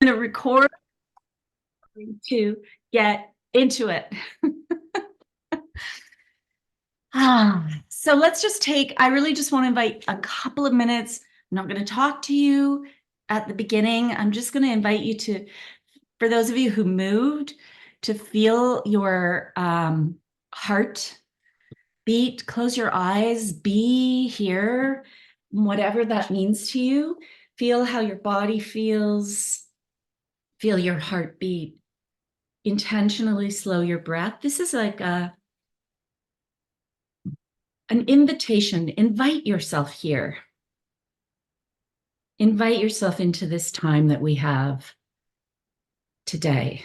going to record to get into it. So let's just I really just want to invite a couple of minutes. I'm not going to talk to you at the beginning. I'm just going to invite you to, for those of you who moved, to feel your heart beat, close your eyes, be here, whatever that means to you. Feel how your body feels, feel your heartbeat. Intentionally slow your breath. This is like an invitation. Invite yourself here. Invite yourself into this time that we have today.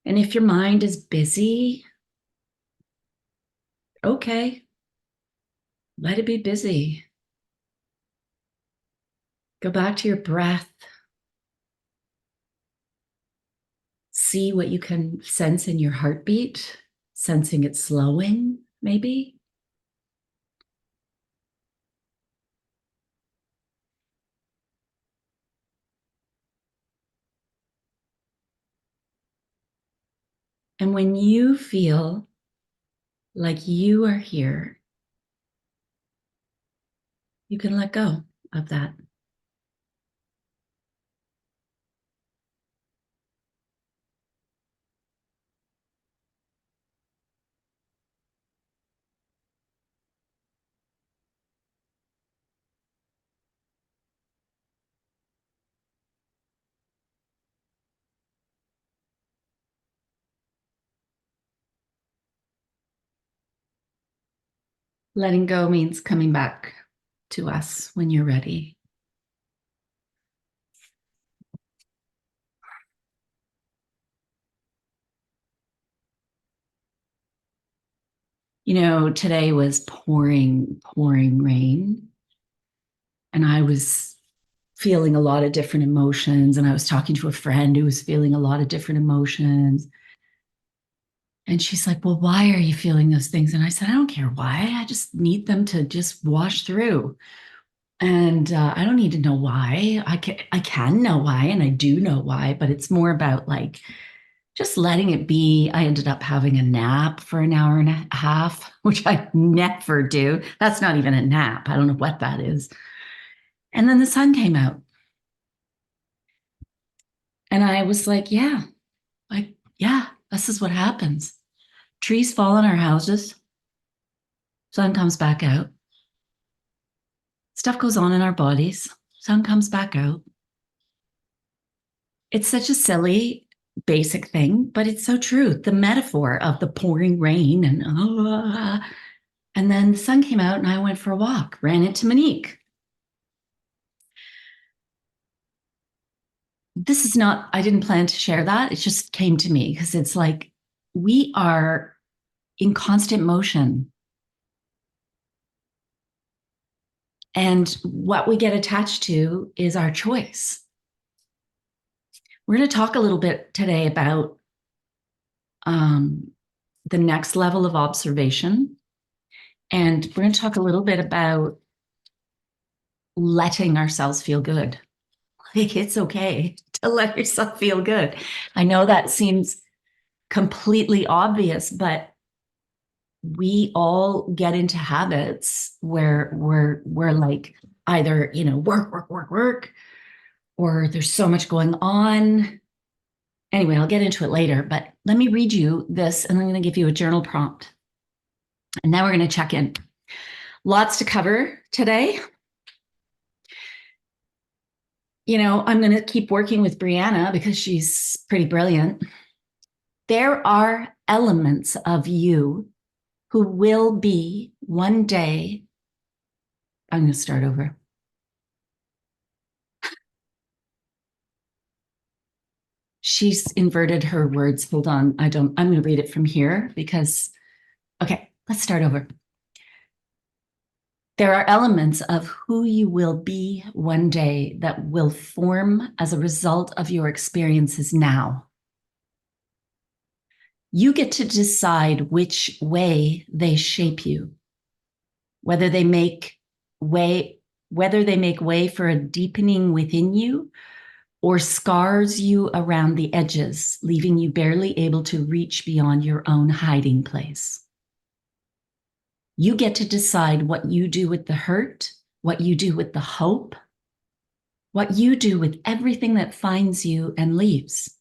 And if your mind is busy, okay, let it be busy. Go back to your breath. See what you can sense in your heartbeat, sensing it slowing, maybe. And when you feel like you are here, you can let go of that. Letting go means coming back to us when you're ready. You know, today was pouring rain, and I was feeling a lot of different emotions. And I was talking to a friend who was feeling a lot of different emotions. And she's like, well, why are you feeling those things? And I said, I don't care why. I just need them to just wash through. And I don't need to know why. I can know why, and I do know why, but it's more about like just letting it be. I ended up having a nap for an hour and a half, which I never do. That's not even a nap. I don't know what that is. And then the sun came out. And I was like, yeah, this is what happens. Trees fall on our houses, sun comes back out. Stuff goes on in our bodies, sun comes back out. It's such a silly, basic thing, but it's so true. The metaphor of the pouring rain and then the sun came out and I went for a walk, ran into Monique. This is not, I didn't plan to share that. It just came to me because it's like we are in constant motion. And what we get attached to is our choice. We're going to talk a little bit today about the next level of observation. And we're going to talk a little bit about letting ourselves feel good. Like it's okay to let yourself feel good. I know that seems completely obvious, but we all get into habits where we're like either, work, or there's so much going on. Anyway, I'll get into it later, but let me read you this and I'm going to give you a journal prompt. And now we're going to check in. Lots to cover today. You know, I'm going to keep working with Brianna because she's pretty brilliant. There are elements of you who will be one day. I'm going to start over. She's inverted her words. Hold on. I'm going to read it from here because, okay, let's start over. There are elements of who you will be one day that will form as a result of your experiences now. You get to decide which way they shape you, whether they make way for a deepening within you or scars you around the edges, leaving you barely able to reach beyond your own hiding place. You get to decide what you do with the hurt, what you do with the hope, what you do with everything that finds you and leaves.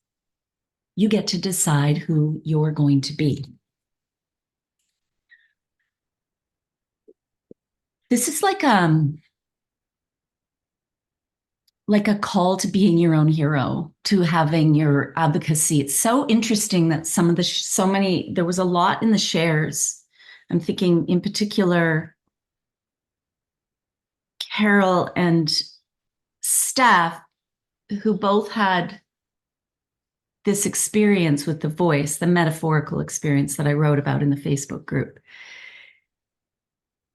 You get to decide who you're going to be. This is like a call to being your own hero, to having your advocacy. It's so interesting that there was a lot in the shares. I'm thinking in particular, Carol and Steph, who both had this experience with the voice, the metaphorical experience that I wrote about in the Facebook group.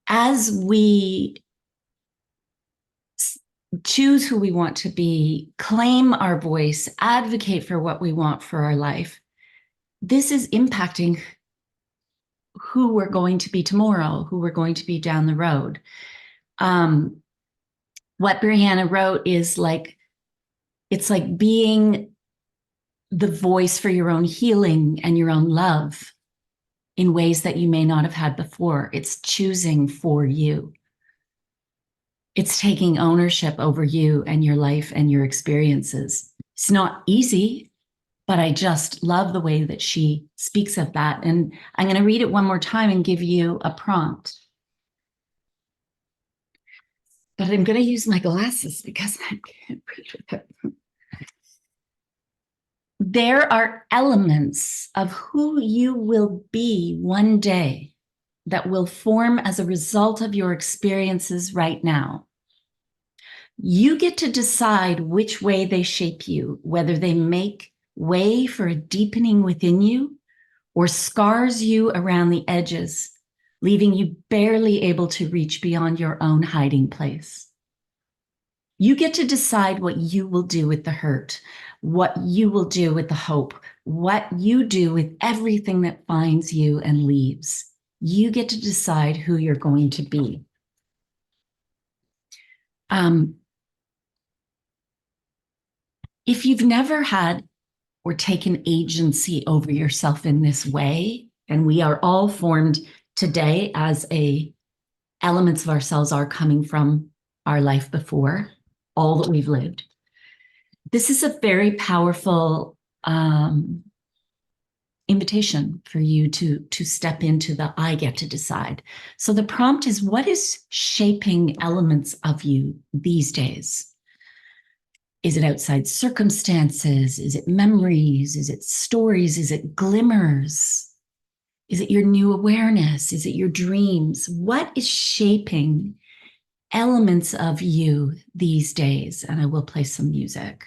As we choose who we want to be, claim our voice, advocate for what we want for our life, this is impacting who we're going to be tomorrow, who we're going to be down the road. What Brianna wrote is like, it's like being the voice for your own healing and your own love in ways that you may not have had before. It's choosing for you. It's taking ownership over you and your life and your experiences. It's not easy, but I just love the way that she speaks of that. And I'm going to read it one more time and give you a prompt. But I'm going to use my glasses because I can't read with it. There are elements of who you will be one day that will form as a result of your experiences right now. You get to decide which way they shape you, whether they make way for a deepening within you or scars you around the edges, leaving you barely able to reach beyond your own hiding place. You get to decide what you will do with the hurt, what you will do with the hope, what you do with everything that finds you and leaves. You get to decide who you're going to be. If you've never had or taken agency over yourself in this way, and we are all formed today as elements of ourselves are coming from our life before, all that we've lived. This is a very powerful invitation for you to step into the I get to decide. So the prompt is, what is shaping elements of you these days? Is it outside circumstances? Is it memories? Is it stories? Is it glimmers? Is it your new awareness? Is it your dreams? What is shaping elements of you these days? And I will play some music.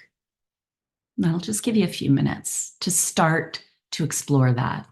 And I'll just give you a few minutes to start to explore that.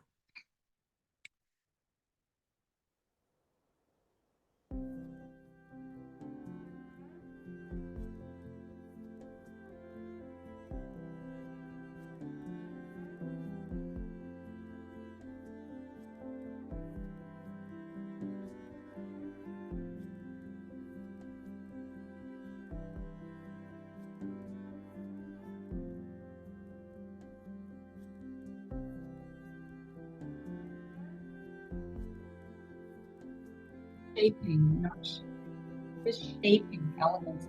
Shaping, not just shaping elements.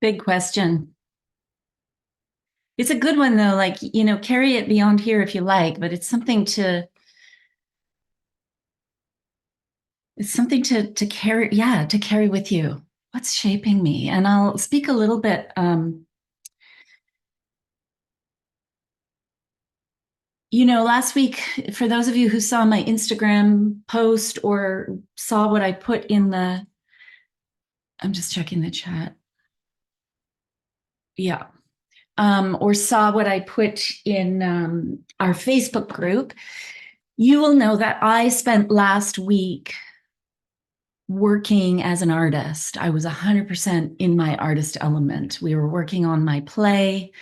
Big question. It's a good one though, like, carry it beyond here if you like, but it's something to carry, to carry with you. What's shaping me? And I'll speak a little bit, last week, for those of you who saw my Instagram post or saw what I put in I'm just checking the chat. Yeah. Or saw what I put in our Facebook group, you will know that I spent last week working as an artist. I was 100% in my artist element. We were working on my play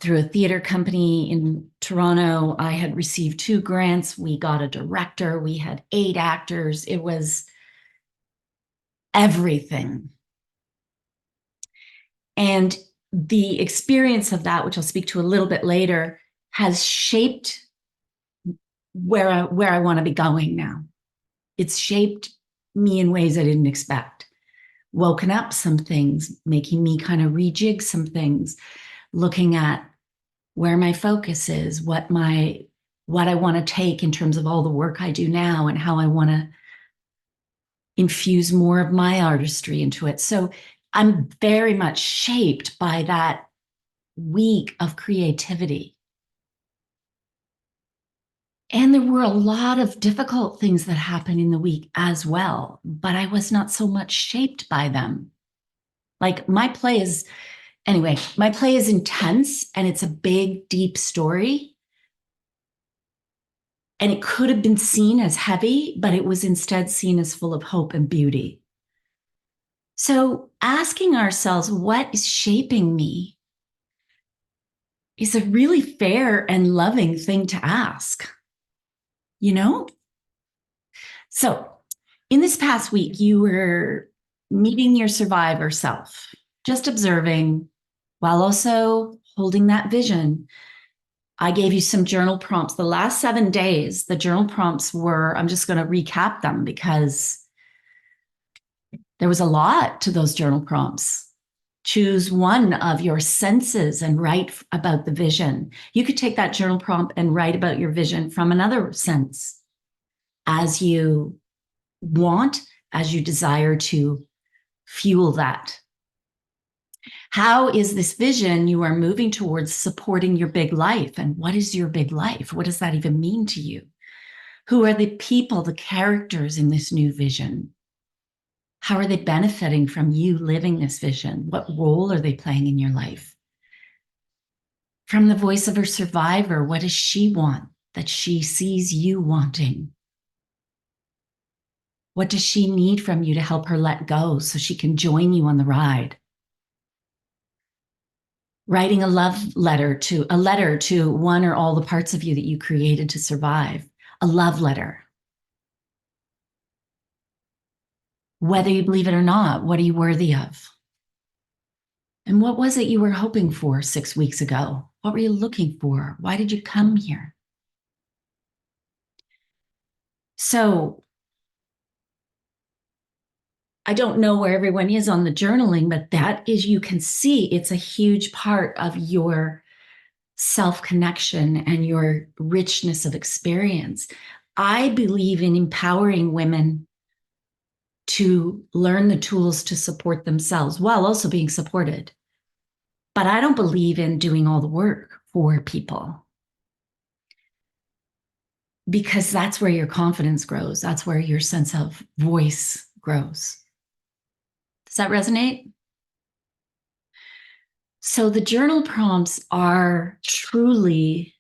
through a theater company in Toronto. I had received 2 grants. We got a director. We had 8 actors. It was everything. And the experience of that, which I'll speak to a little bit later, has shaped where I want to be going now. It's shaped me in ways I didn't expect. Woken up some things, making me kind of rejig some things, looking at where my focus is, what I want to take in terms of all the work I do now and how I want to infuse more of my artistry into it. So I'm very much shaped by that week of creativity. And there were a lot of difficult things that happened in the week as well, but I was not so much shaped by them. Like my play is intense and it's a big, deep story. And it could have been seen as heavy, but it was instead seen as full of hope and beauty. So asking ourselves, what is shaping me, is a really fair and loving thing to ask. So in this past week, you were meeting your survivor self, just observing while also holding that vision. I gave you some journal prompts. The last 7 days, the journal prompts were, I'm just going to recap them because there was a lot to those journal prompts. Choose one of your senses and write about the vision. You could take that journal prompt and write about your vision from another sense as you want, as you desire to fuel that. How is this vision you are moving towards supporting your big life? And what is your big life? What does that even mean to you? Who are the people, the characters in this new vision? How are they benefiting from you living this vision? What role are they playing in your life? From the voice of her survivor, what does she want that she sees you wanting? What does she need from you to help her let go so she can join you on the ride? Writing a letter to one or all the parts of you that you created to survive, a love letter. Whether you believe it or not, what are you worthy of? And what was it you were hoping for 6 weeks ago? What were you looking for? Why did you come here? So I don't know where everyone is on the journaling, but that is, you can see it's a huge part of your self-connection and your richness of experience. I believe in empowering women to learn the tools to support themselves while also being supported. But I don't believe in doing all the work for people, because that's where your confidence grows. That's where your sense of voice grows. Does that resonate? So the journal prompts are truly,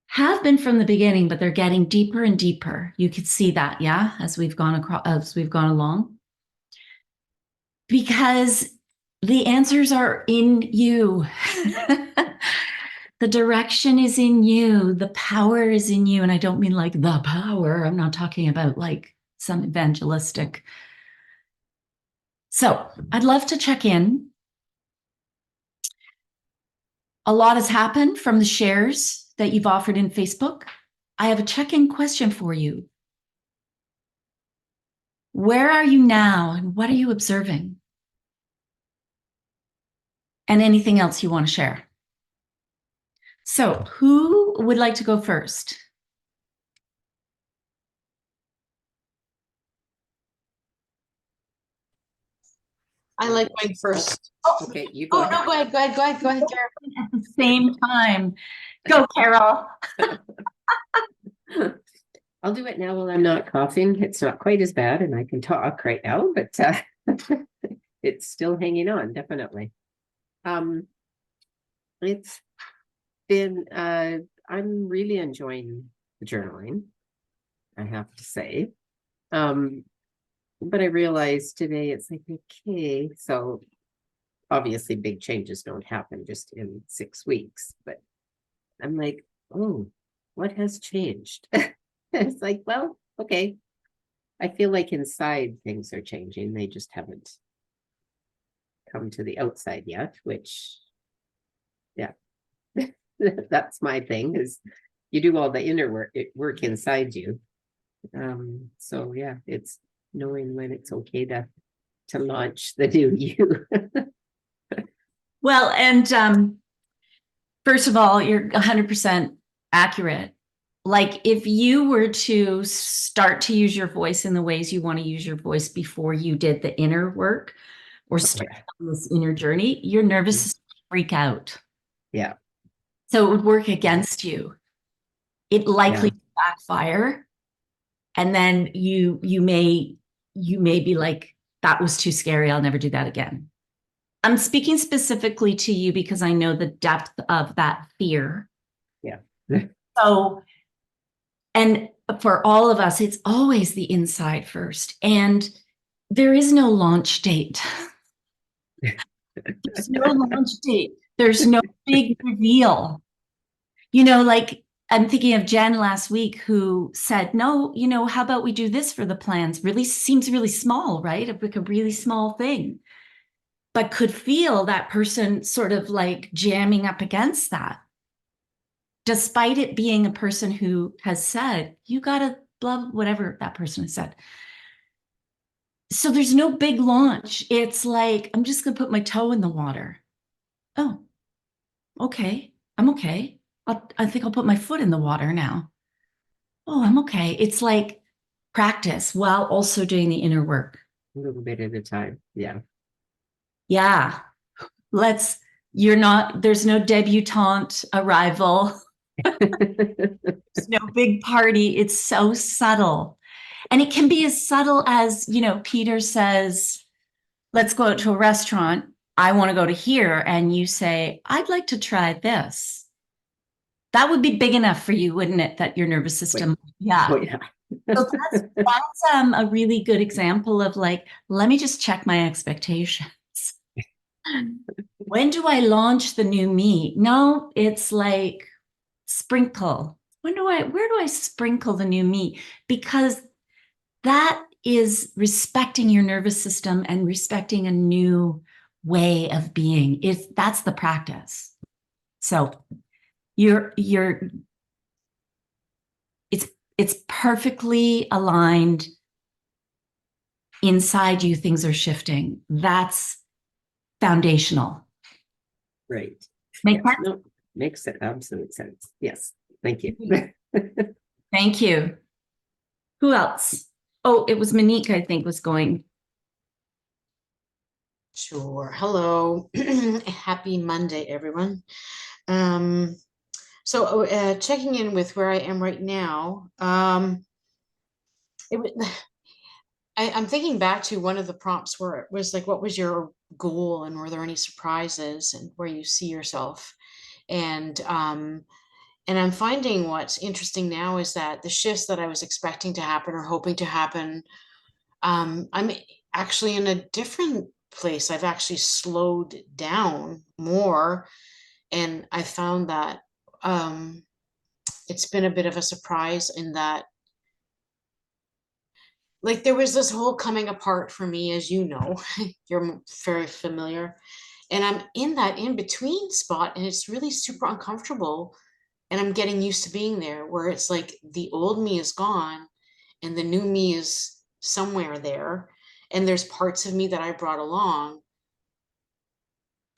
have been from the beginning, but they're getting deeper and deeper. You could see that, yeah, as we've gone along. Because the answers are in you. The direction is in you. The power is in you. And I don't mean like the power. I'm not talking about like some evangelistic. So I'd love to check in. A lot has happened from the shares that you've offered in Facebook. I have a check-in question for you. Where are you now and what are you observing? and anything else you want to share. So who would like to go first? I like going first. Okay, you go ahead. No, go ahead, Carol. At the same time. Go, Carol. I'll do it now while I'm not coughing. It's not quite as bad and I can talk right now, but it's still hanging on, definitely. It's been, I'm really enjoying the journaling, I have to say. But I realized today it's like, okay, so obviously big changes don't happen just in 6 weeks, but I'm like, oh, what has changed? It's like, well, okay. I feel like inside things are changing. They just haven't come to the outside yet, which, yeah, that's my thing is you do all the inner work inside you. So yeah, it's knowing when it's okay to launch the new you. Well, and first of all, you're 100% accurate. Like if you were to start to use your voice in the ways you want to use your voice before you did the inner work or start on this inner journey, your nervous system would freak out. Yeah. So it would work against you. It likely backfire. And then you may be like, that was too scary. I'll never do that again. I'm speaking specifically to you because I know the depth of that fear. Yeah. So, and for all of us, it's always the inside first. And there is no launch date. There's no launch date. There's no big reveal. You know, like I'm thinking of Jen last week who said, no, you know, how about we do this for the plans? Really seems really small, right? Like a really small thing, but could feel that person sort of like jamming up against that. Despite it being a person who has said, you gotta blah, whatever that person has said. So there's no big launch. It's like, I'm just gonna put my toe in the water. Oh, okay, I'm okay. I think I'll put my foot in the water now. Oh, I'm okay. It's like practice while also doing the inner work. A little bit at a time. Yeah. Yeah. There's no debutante arrival. There's no big party. It's so subtle. And it can be as subtle as, you know, Peter says, let's go out to a restaurant. I want to go to here. And you say, I'd like to try this. That would be big enough for you, wouldn't it? That your nervous system. Yeah. Oh, yeah. So that's a really good example of like, let me just check my expectations. When do I launch the new me? No, it's like sprinkle. Where do I sprinkle the new me? Because that is respecting your nervous system and respecting a new way of being. That's the practice. So it's perfectly aligned. Inside you, things are shifting. That's foundational. Right. Make sense? No, makes absolute sense. Yes. Thank you. Thank you. Who else? Oh, it was Monique, I think, was going. Sure. Hello. Happy Monday, everyone. So checking in with where I am right now. I'm thinking back to one of the prompts where it was like, what was your goal and were there any surprises and where you see yourself? And I'm finding what's interesting now is that the shifts that I was expecting to happen or hoping to happen, I'm actually in a different place. I've actually slowed down more. And I found that it's been a bit of a surprise in that, like, there was this whole coming apart for me, as you know, you're very familiar. And I'm in that in between spot, and it's really super uncomfortable. And I'm getting used to being there, where it's like the old me is gone and the new me is somewhere there. And there's parts of me that I brought along,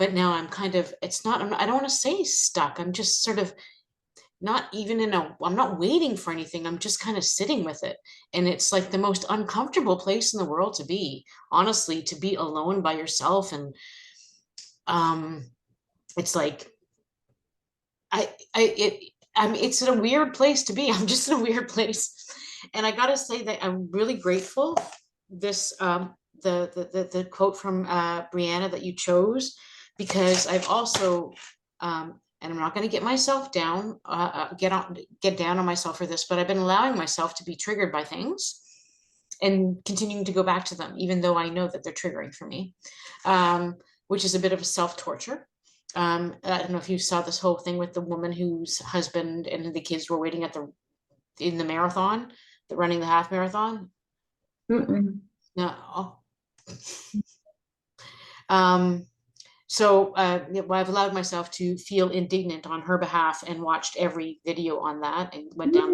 but now I'm kind of, it's not, I don't want to say stuck. I'm just sort of not even I'm not waiting for anything. I'm just kind of sitting with it. And it's like the most uncomfortable place in the world to be, honestly, to be alone by yourself. And um, it's like, it's in a weird place to be. I'm just in a weird place. And I gotta say that I'm really grateful. This the quote from Brianna that you chose, because I've also and I'm not going to get myself down, get down on myself for this, but I've been allowing myself to be triggered by things and continuing to go back to them, even though I know that they're triggering for me, which is a bit of a self-torture. I don't know if you saw this whole thing with the woman whose husband and the kids were waiting in the marathon, running the half marathon. Mm-mm. No. So I've allowed myself to feel indignant on her behalf and watched every video on that and went down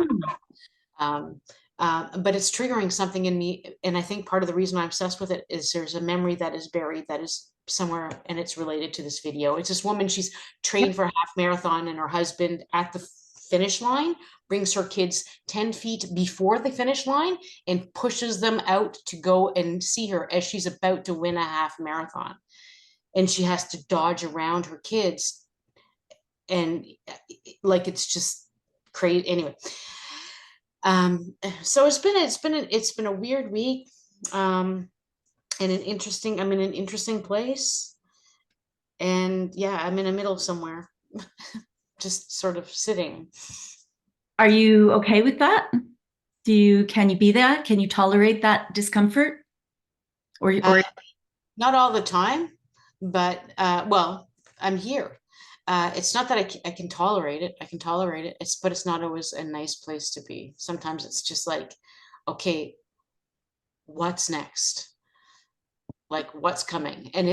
that. But it's triggering something in me. And I think part of the reason I'm obsessed with it is there's a memory that is buried that is somewhere, and it's related to this video. It's this woman, she's trained for a half marathon, and her husband at the finish line brings her kids 10 feet before the finish line and pushes them out to go and see her as she's about to win a half marathon. And she has to dodge around her kids. And like, it's just crazy. Anyway, so it's been a weird week, and I'm in an interesting place, and yeah, I'm in the middle somewhere, just sort of sitting. Are you okay with that? Can you be that? Can you tolerate that discomfort? Or Not all the time, but well, I'm here. It's not that I can tolerate it. I can tolerate it. But it's not always a nice place to be. Sometimes it's just like, okay, what's next? Like, what's coming? And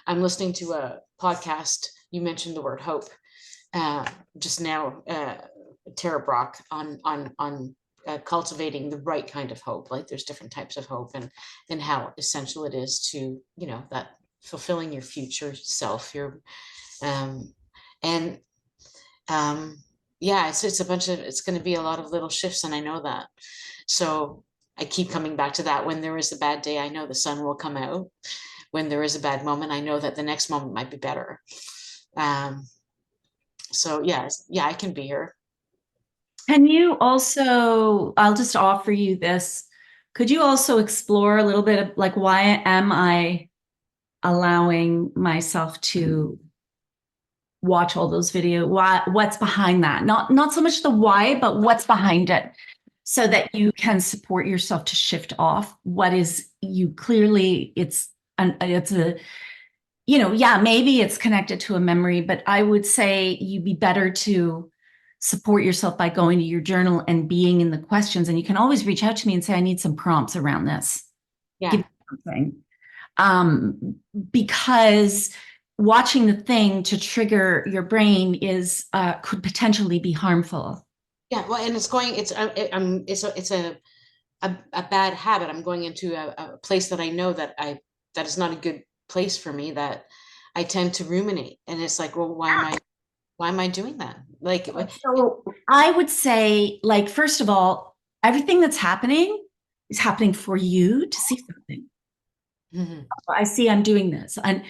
I'm listening to a podcast. You mentioned the word hope just now, Tara Brock, on cultivating the right kind of hope. Like, there's different types of hope, and how essential it is to, that fulfilling your future self, and yeah, it's going to be a lot of little shifts, and I know that. So I keep coming back to that. When there is a bad day, I know the sun will come out. When there is a bad moment, I know that the next moment might be better. So yeah, I can be here. can you also, I'll just offer you this. Could you also explore a little bit of like, why am I allowing myself to watch all those videos? What's behind that? Not so much the why, but what's behind it, so that you can support yourself to shift off what is you clearly it's a, yeah, maybe it's connected to a memory, but I would say you'd be better to support yourself by going to your journal and being in the questions. And you can always reach out to me and say, I need some prompts around this. Yeah. Give me something. Because watching the thing to trigger your brain could potentially be harmful. Yeah, well, and it's a bad habit. I'm going into a place that I know that is not a good place for me, that I tend to ruminate, and it's like, well, why am I doing that? Like, so I would say, like, first of all, everything that's happening is happening for you to see something. Mm-hmm. I see I'm doing this, and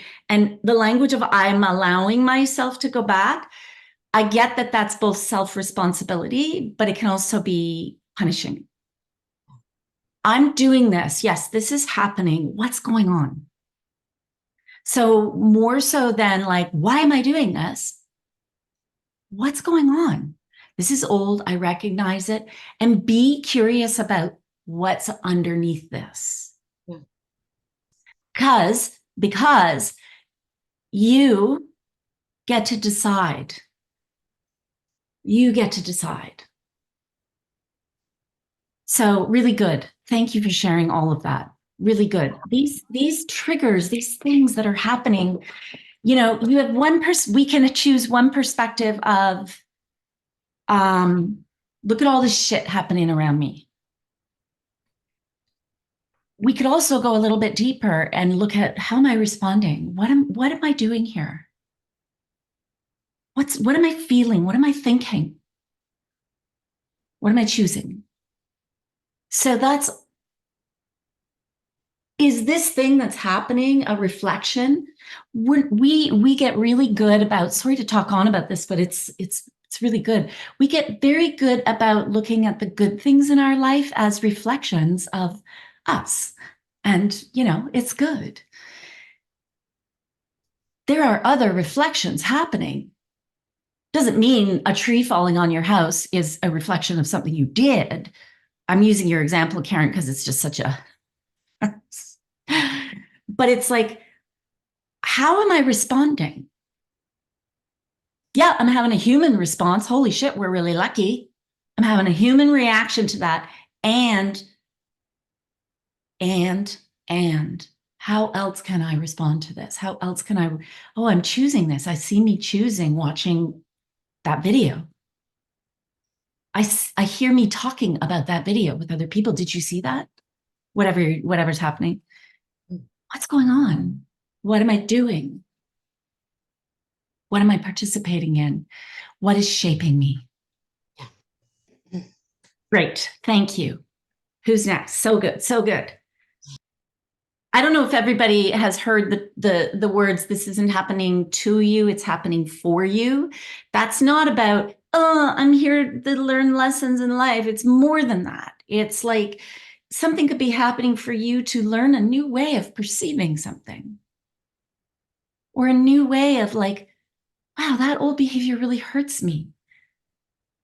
the language of I'm allowing myself to go back. I get that that's both self-responsibility, but it can also be punishing. I'm doing this. Yes, this is happening. What's going on? So more so than like, why am I doing this? What's going on? This is old. I recognize it. And be curious about what's underneath this. Yeah. Because you get to decide. You get to decide. So really good. Thank you for sharing all of that. Really good. These triggers, these things that are happening, you have one person, we can choose one perspective of, look at all this shit happening around me. We could also go a little bit deeper and look at, how am I responding? What am I doing here? What am I feeling? What am I thinking? What am I choosing? So is this thing that's happening a reflection? We get really good about, sorry to talk on about this, but it's really good. We get very good about looking at the good things in our life as reflections of us. And, it's good. There are other reflections happening. Doesn't mean a tree falling on your house is a reflection of something you did. I'm using your example, Karen, because it's just such a, but it's like, how am I responding? Yeah, I'm having a human response. Holy shit, we're really lucky. I'm having a human reaction to that. And how else can I respond to this? How else can I'm choosing this. I see me choosing watching that video. I hear me talking about that video with other people. Did you see that? Whatever's happening. What's going on? What am I doing? What am I participating in? What is shaping me? Yeah. Great. Thank you. Who's next? So good. So good. I don't know if everybody has heard the words, this isn't happening to you, it's happening for you. That's not about, oh, I'm here to learn lessons in life. It's more than that. It's like something could be happening for you to learn a new way of perceiving something. Or a new way of like, wow, that old behavior really hurts me.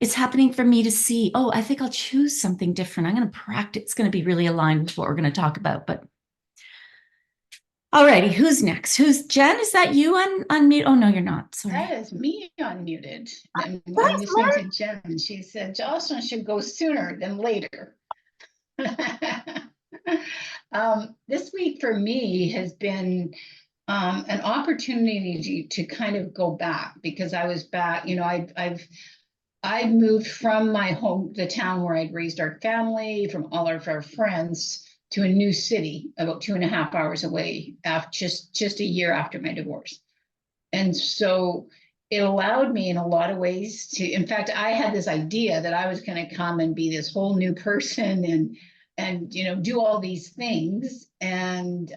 It's happening for me to see, oh, I think I'll choose something different. I'm going to practice. It's going to be really aligned with what we're going to talk about, but all righty, who's next? Who's Jen? Is that you on mute? Oh no, you're not. Sorry. That is me unmuted. And What? I'm listening to Jen. She said Jocelyn should go sooner than later. This week for me has been an opportunity to kind of go back, because I was back, I moved from my home, the town where I'd raised our family, from all of our friends, to a new city about 2.5 hours away, after just a year after my divorce. And so it allowed me in a lot of ways to, in fact, I had this idea that I was going to come and be this whole new person and do all these things. And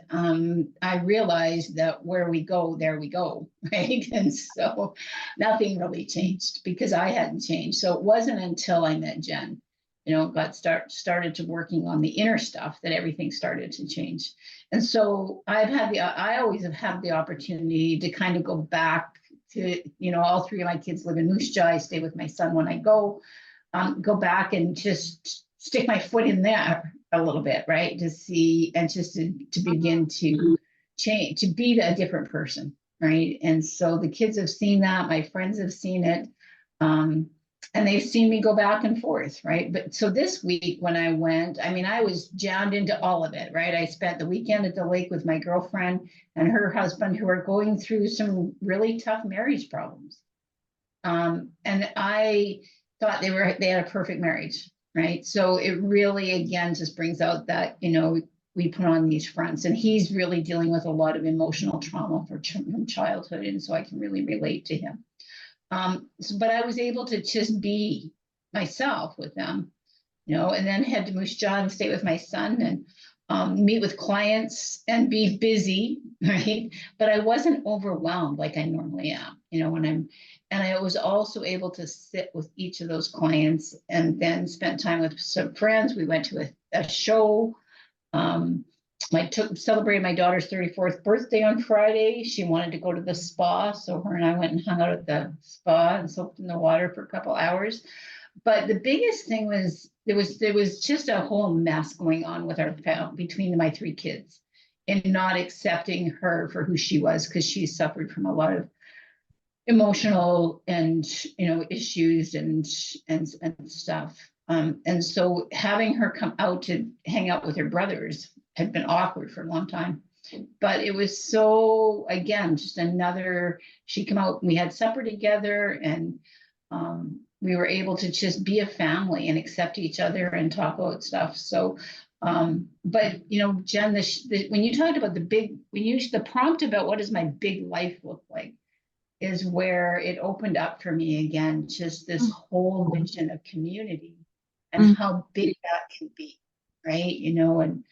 I realized that where we go, there we go, right? And so nothing really changed because I hadn't changed. So it wasn't until I met Jen, started to working on the inner stuff, that everything started to change. And so I always have had the opportunity to kind of go back to, all 3 of my kids live in Moose Jaw. I stay with my son when I go back and just stick my foot in there a little bit, right? To see, and just to begin to change, to be a different person, right? And so the kids have seen that, my friends have seen it. And they've seen me go back and forth, right? But so this week when I went, I was jammed into all of it, right? I spent the weekend at the lake with my girlfriend and her husband, who are going through some really tough marriage problems. And I thought they had a perfect marriage, right? So it really, again, just brings out that, we put on these fronts, and he's really dealing with a lot of emotional trauma from childhood. And so I can really relate to him. But I was able to just be myself with them, and then head to Moose Jaw and stay with my son and meet with clients and be busy, right? But I wasn't overwhelmed like I normally am, and I was also able to sit with each of those clients and then spend time with some friends. We went to a show. Celebrated my daughter's 34th birthday on Friday. She wanted to go to the spa, so her and I went and hung out at the spa and soaked in the water for a couple hours. But the biggest thing was there was just a whole mess going on with our family, between my 3 kids, and not accepting her for who she was, because she suffered from a lot of emotional and issues and stuff. And so having her come out to hang out with her brothers had been awkward for a long time. But it was so, again, just another, she came out, we had supper together, and we were able to just be a family and accept each other and talk about stuff. So, but Jen, when you talked about the prompt about what does my big life look like, is where it opened up for me again, just this whole vision of community and how big that can be, right? You know, and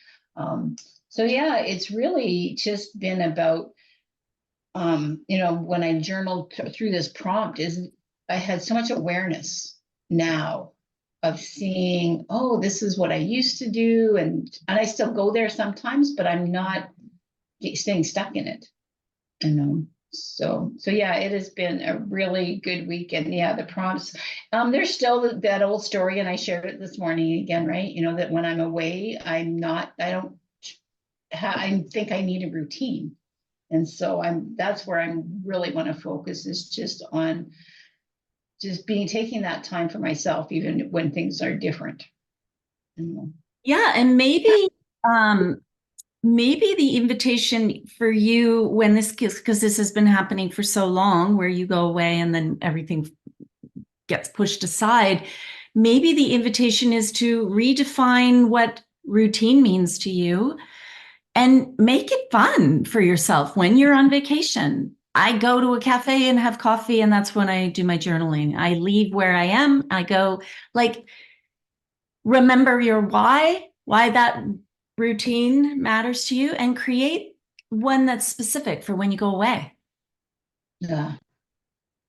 so yeah, it's really just been about, you know, when I journaled through this prompt, is I had so much awareness now of seeing, oh, this is what I used to do, and I still go there sometimes, but I'm not staying stuck in it, you know. So yeah, it has been a really good week. And yeah, the prompts, there's still that old story, and I shared it this morning again, right? You know, that when I'm away, I don't I think I need a routine. And so that's where I'm really want to focus, is just on just taking that time for myself, even when things are different. You know? Yeah, and maybe the invitation for you when this, because this has been happening for so long, where you go away and then everything gets pushed aside, maybe the invitation is to redefine what routine means to you and make it fun for yourself when you're on vacation. I go to a cafe and have coffee, and that's when I do my journaling. I leave where I am. I go, like, remember your why that routine matters to you, and create one that's specific for when you go away. Yeah.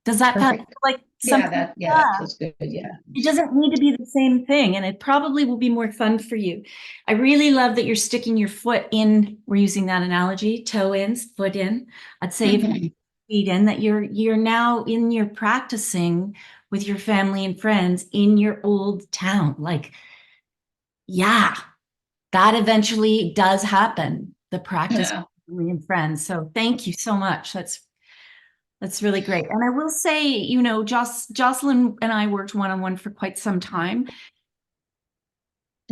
Does that feel Perfect. like something? That feels good. Yeah. It doesn't need to be the same thing, and it probably will be more fun for you. I really love that you're sticking your foot in. We're using that analogy, toe in, foot in. I'd say Mhm. feet in, that you're now in your practicing with your family and friends in your old town. Like, yeah, that eventually does happen. The practice Yeah. with family and friends. So thank you so much. That's really great. And I will say, you know, Jocelyn and I worked one-on-one for quite some time.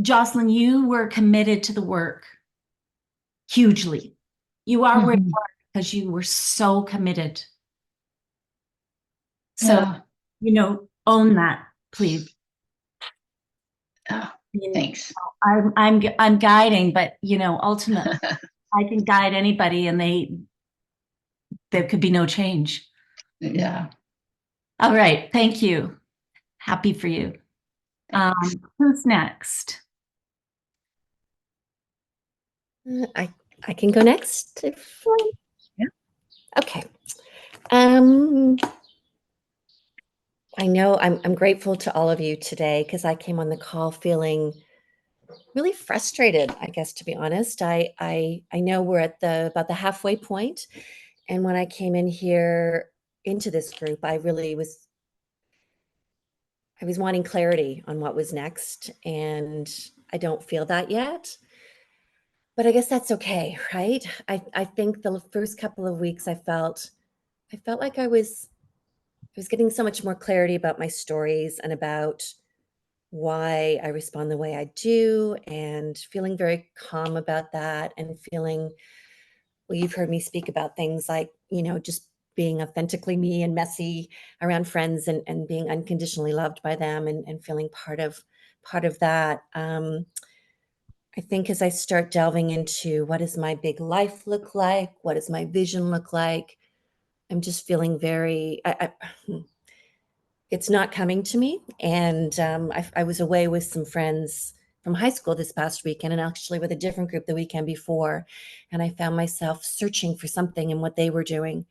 Jocelyn, you were committed to the work hugely. You are where you Mhm. are because you were so committed. So, Yeah. you know, own that, please. Yeah. I mean, Thanks. I'm guiding, but you know, ultimately, I can guide anybody, and there could be no change. Yeah. All right, thank you. Happy for you. Thanks. Who's next? I can go next if yeah. Okay. Um, I know I'm grateful to all of you today because I came on the call feeling really frustrated, I guess, to be honest. I know we're at about the halfway point, and when I came in here into this group, I was wanting clarity on what was next, and I don't feel that yet. But I guess that's okay, right? I think the first couple of weeks I felt like I was getting so much more clarity about my stories and about why I respond the way I do, and feeling very calm about that, and feeling, well, you've heard me speak about things like, you know, just being authentically me and messy around friends, and being unconditionally loved by them, and feeling part of that. I think as I start delving into what does my big life look like, what does my vision look like, I'm just feeling very, it's not coming to me. And I was away with some friends from high school this past weekend, and actually with a different group the weekend before. And I found myself searching for something in what they were doing.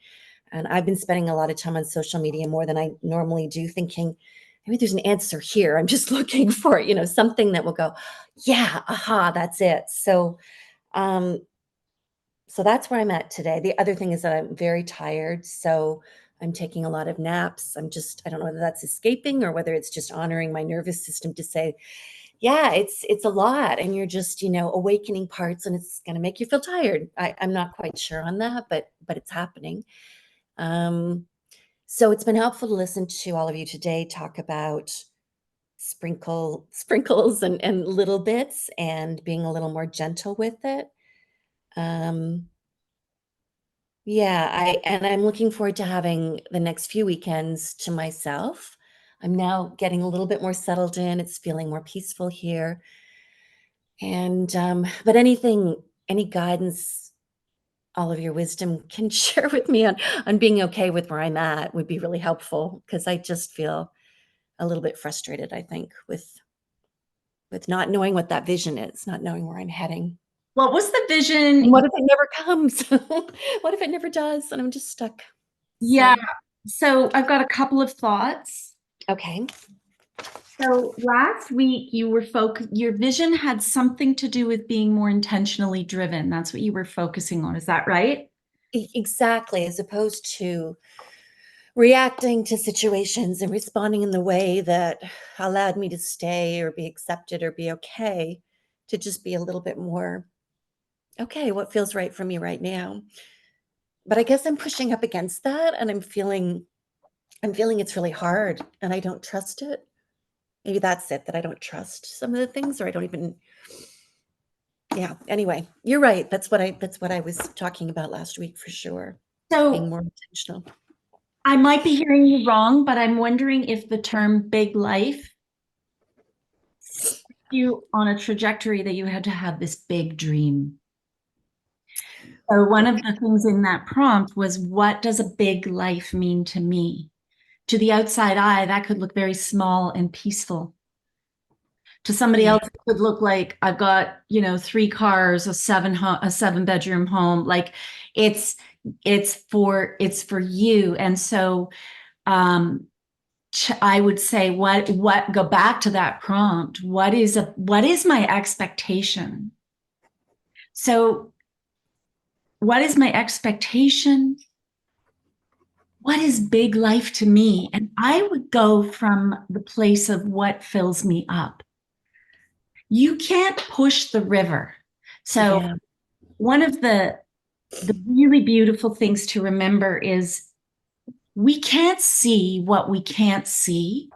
And I've been spending a lot of time on social media, more than I normally do, thinking, maybe there's an answer here. I'm just looking for, you know, something that will go, yeah, aha, that's it. Um, so that's where I'm at today. The other thing is that I'm very tired. So I'm taking a lot of naps. I don't know whether that's escaping or whether it's just honoring my nervous system to say, yeah, it's a lot. And you're just, you know, awakening parts, and it's going to make you feel tired. I'm not quite sure on that, but it's happening. Um, so it's been helpful to listen to all of you today talk about sprinkles and little bits, and being a little more gentle with it. Um, Yeah, I'm looking forward to having the next few weekends to myself. I'm now getting a little bit more settled in. It's feeling more peaceful here. And but any guidance all of your wisdom can share with me on being okay with where I'm at would be really helpful, because I just feel a little bit frustrated, I think, with not knowing what that vision is, not knowing where I'm heading. What was the And vision? what if it never comes? What if it never does and I'm just stuck? Yeah. So I've got a couple of thoughts. Okay. So last week you were your vision had something to do with being more intentionally driven. That's what you were focusing on. Is that right? Exactly. As opposed to reacting to situations and responding in the way that allowed me to stay or be accepted or be okay, to just be a little bit more, okay, what feels right for me right now? But I guess I'm pushing up against that, and I'm feeling it's really hard and I don't trust it. Maybe that's it, that I don't trust some of the things, or I don't even, yeah. Anyway, you're right. That's what I was talking about last week for sure. Being So more intentional. I might be hearing you wrong, but I'm wondering if the term big life set you on a trajectory that you had to have this big dream. So one of the things in that prompt was, what does a big life mean to me? To the outside eye, that could look very small and peaceful. To somebody Yeah. else, it could look like, I've got, 3 cars, a 7-bedroom home. Like it's for you. And so I would say, what go back to that prompt. What is my expectation? So what is my expectation? What is big life to me? And I would go from the place of what fills me up. You can't push the river. So Yeah. one of the really beautiful things to remember is, we can't see what we can't see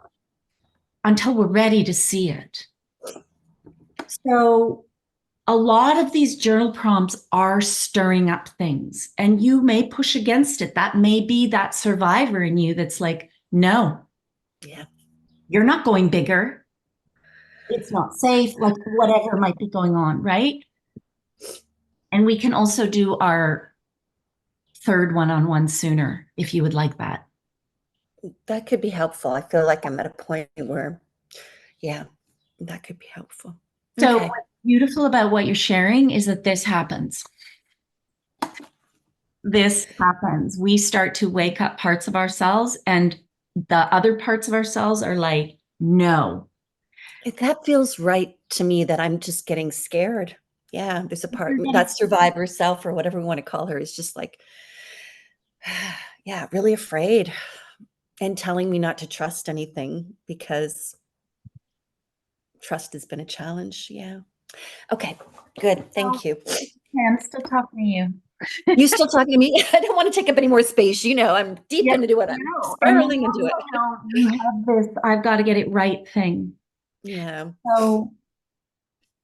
until we're ready to see it. So a lot of these journal prompts are stirring up things, and you may push against it. That may be that survivor in you that's like, no, Yeah. you're not going bigger. It's not safe, like whatever might be going on, right? And we can also do our third one-on-one sooner if you would like that. That could be helpful. I feel like I'm at a point where, yeah, that could be helpful. So Okay. what's beautiful about what you're sharing is that this happens. This happens. We start to wake up parts of ourselves, and the other parts of ourselves are like, no. That feels right to me, that I'm just getting scared. Yeah, there's a part that survivor self, or whatever we want to call her, is just like, yeah, really afraid, and telling me not to trust anything because trust has been a challenge. Yeah. Okay, good. Thank you. Okay, I'm still talking to you. You still talking to me? I don't want to take up any more space. I'm deep Yep, into it. I'm no, spiraling into it. no, you have this, I've got to get it right thing. Yeah. So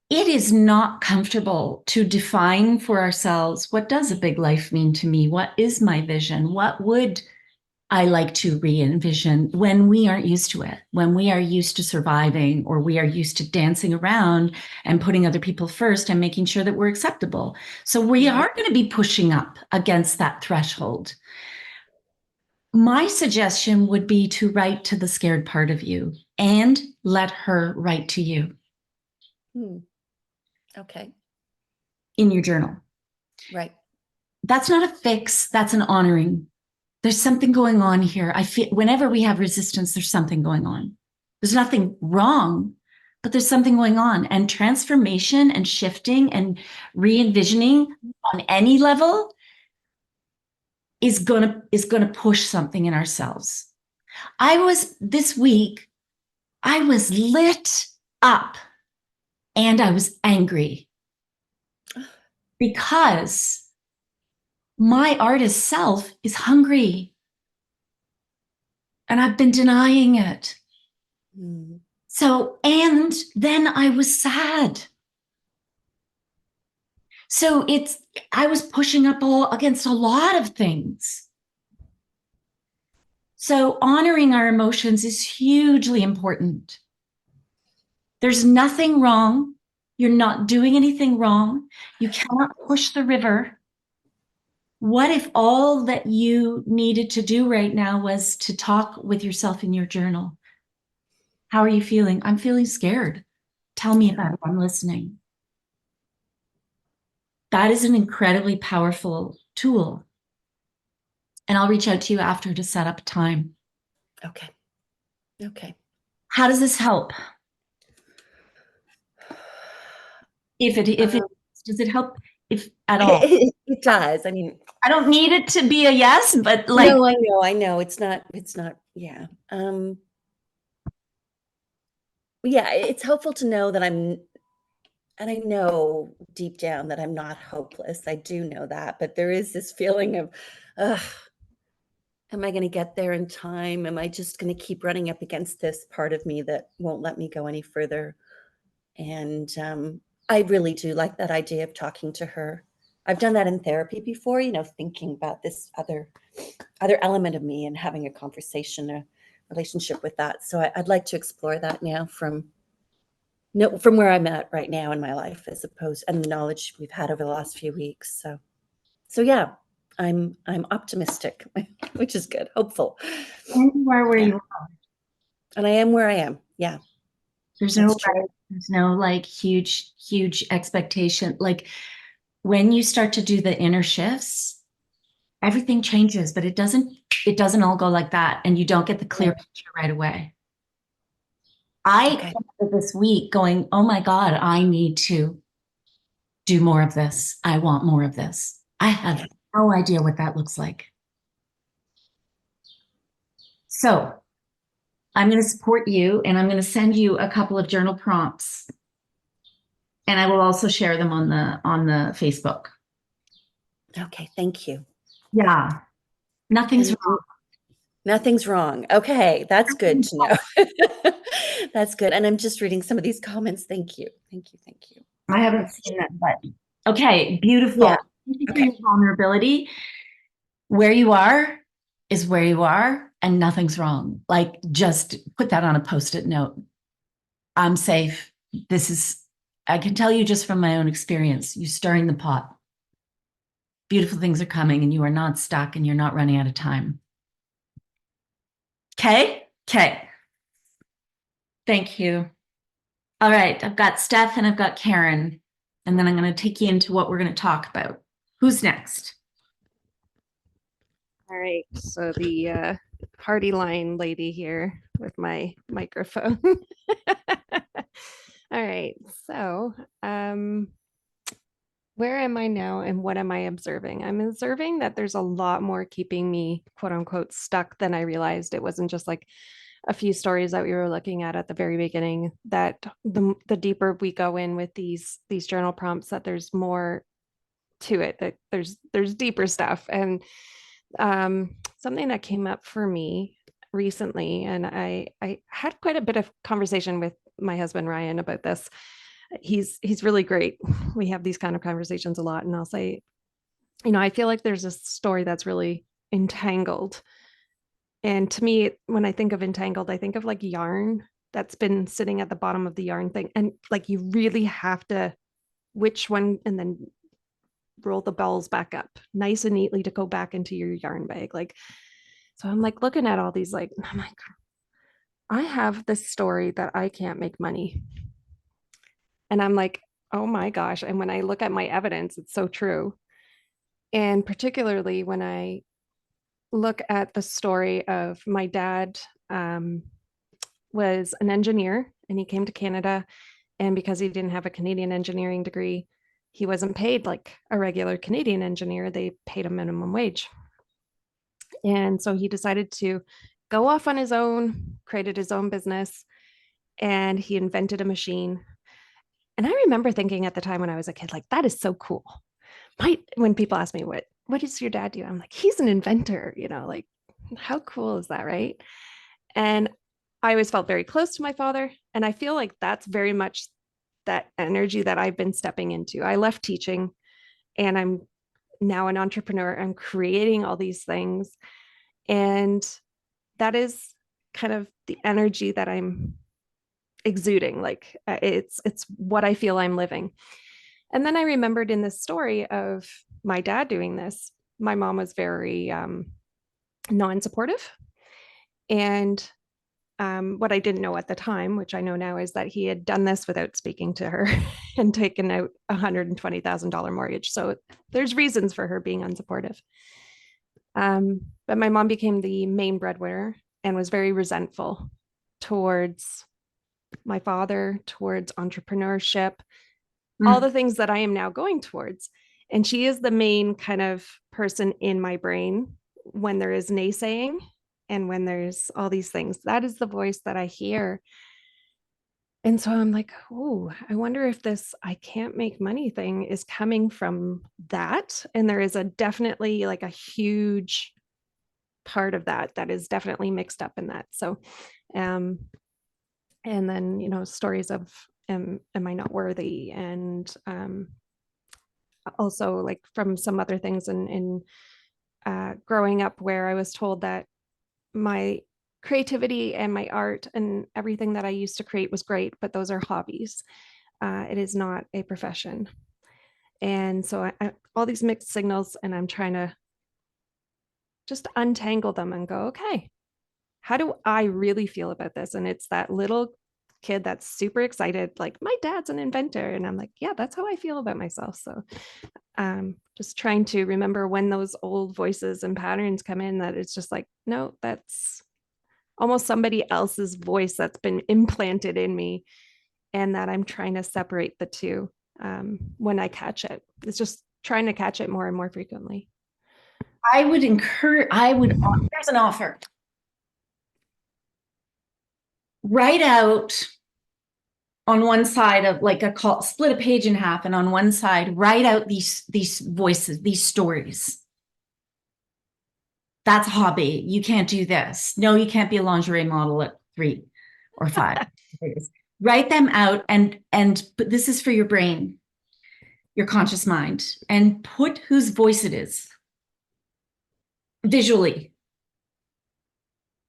it is not comfortable to define for ourselves, what does a big life mean to me? What is my vision? What would I like to re-envision, when we aren't used to it, when we are used to surviving, or we are used to dancing around and putting other people first and making sure that we're acceptable. So we are going to be pushing up against that threshold. My suggestion would be to write to the scared part of you and let her write to you Okay. in your journal. Right. That's not a fix, that's an honoring. There's something going on here. I feel whenever we have resistance, there's something going on. There's nothing wrong, but there's something going on. And transformation and shifting and re-envisioning on any level is gonna push something in ourselves. This week, I was lit up and I was angry because my artist self is hungry and I've been denying it. So, and then I was sad. So I was pushing up against a lot of things. So honoring our emotions is hugely important. There's nothing wrong. You're not doing anything wrong. You cannot push the river. What if all that you needed to do right now was to talk with yourself in your journal? How are you feeling? I'm feeling scared. Tell me about it. I'm listening. That is an incredibly powerful tool. And I'll reach out to you after to set up a time. Okay. Okay. How does this help? If it does it help if at all? It does. I mean, I don't need it to be a yes, but no, I know. It's not, yeah. Yeah, it's helpful to know that and I know deep down that I'm not hopeless. I do know that, but there is this feeling of, ugh, am I going to get there in time? Am I just going to keep running up against this part of me that won't let me go any further? And I really do like that idea of talking to her. I've done that in therapy before, thinking about this other element of me and having a conversation, a relationship with that. So I'd like to explore that now from where I'm at right now in my life, as opposed and the knowledge we've had over the last few weeks. So yeah, I'm optimistic, which is good, hopeful. And you are where Yeah. you are. And I am where I am. Yeah. There's That's no true. there's no like huge expectation. Like when you start to do the inner shifts, everything changes, but it doesn't all go like that. And you don't get the clear picture right away. I Okay. ended this week going, oh my God, I need to do more of this. I want more of this. I have no idea what that looks like. So I'm going to support you and I'm going to send you a couple of journal prompts. And I will also share them on the Facebook. Okay. Thank you. Yeah. Nothing's And wrong. nothing's wrong. Okay. That's good to know. That's good. And I'm just reading some of these comments. Thank you. Thank you. Thank you. I haven't seen that, but okay, beautiful. Yeah. Thank you for Okay. your vulnerability. Where you are is where you are, and nothing's wrong. Like, just put that on a post-it note. I'm safe. I can tell you just from my own experience, you stirring the pot. Beautiful things are coming, and you are not stuck, and you're not running out of time. Okay? Okay. Thank you. All right, I've got Steph and I've got Karen, and then I'm going to take you into what we're going to talk about. Who's next? All right, so the party line lady here with my microphone. All right, so where am I now and what am I observing? I'm observing that there's a lot more keeping me, quote unquote, stuck than I realized. It wasn't just like a few stories that we were looking at the very beginning, that the deeper we go in with these journal prompts, that there's more to it, that there's deeper stuff. And something that came up for me recently, and I had quite a bit of conversation with my husband Ryan about this. He's really great. We have these kind of conversations a lot, and I'll say, I feel like there's a story that's really entangled. And to me, when I think of entangled, I think of like yarn that's been sitting at the bottom of the yarn thing, and like you really have to which one and then roll the balls back up nice and neatly to go back into your yarn bag. Like, so I'm like looking at all these, like, I'm like, I have this story that I can't make money. And I'm like, oh my gosh. And when I look at my evidence, it's so true. And particularly when I look at the story of my dad, was an engineer and he came to Canada. And because he didn't have a Canadian engineering degree, he wasn't paid like a regular Canadian engineer. They paid a minimum wage. And so he decided to go off on his own, created his own business, and he invented a machine. And I remember thinking at the time when I was a kid, like, that is so cool. When people ask me, what does your dad do? I'm like, he's an inventor, like, how cool is that, right? And I always felt very close to my father. And I feel like that's very much that energy that I've been stepping into. I left teaching and I'm now an entrepreneur. I'm creating all these things. And that is kind of the energy that I'm exuding. Like it's what I feel I'm living. And then I remembered in this story of my dad doing this, my mom was very non-supportive. And what I didn't know at the time, which I know now, is that he had done this without speaking to her and taken out a $120,000 mortgage. So there's reasons for her being unsupportive. But my mom became the main breadwinner and was very resentful towards my father, towards entrepreneurship, all the things that I am now going towards. And she is the main kind of person in my brain when there is naysaying and when there's all these things. That is the voice that I hear. And so I'm like, oh, I wonder if this I can't make money thing is coming from that. And there is a definitely like a huge part of that that is definitely mixed up in that. So, and then, you know, stories of am I not worthy? And also like from some other things in growing up where I was told that my creativity and my art and everything that I used to create was great, but those are hobbies. It is not a profession. And so all these mixed signals, and I'm trying to just untangle them and go, okay, how do I really feel about this? And it's that little kid that's super excited, like, my dad's an inventor. And I'm like, yeah, that's how I feel about myself. So just trying to remember when those old voices and patterns come in, that it's just like, no, that's almost somebody else's voice that's been implanted in me, and that I'm trying to separate the two when I catch it. It's just trying to catch it more and more frequently. I would encourage, here's an offer. Write out on one side of like a call, split a page in half, and on one side, write out these voices, these stories. That's a hobby. You can't do this. No, you can't be a lingerie model at 3 or 5. Write them out, and but this is for your brain, your conscious mind, and put whose voice it is visually,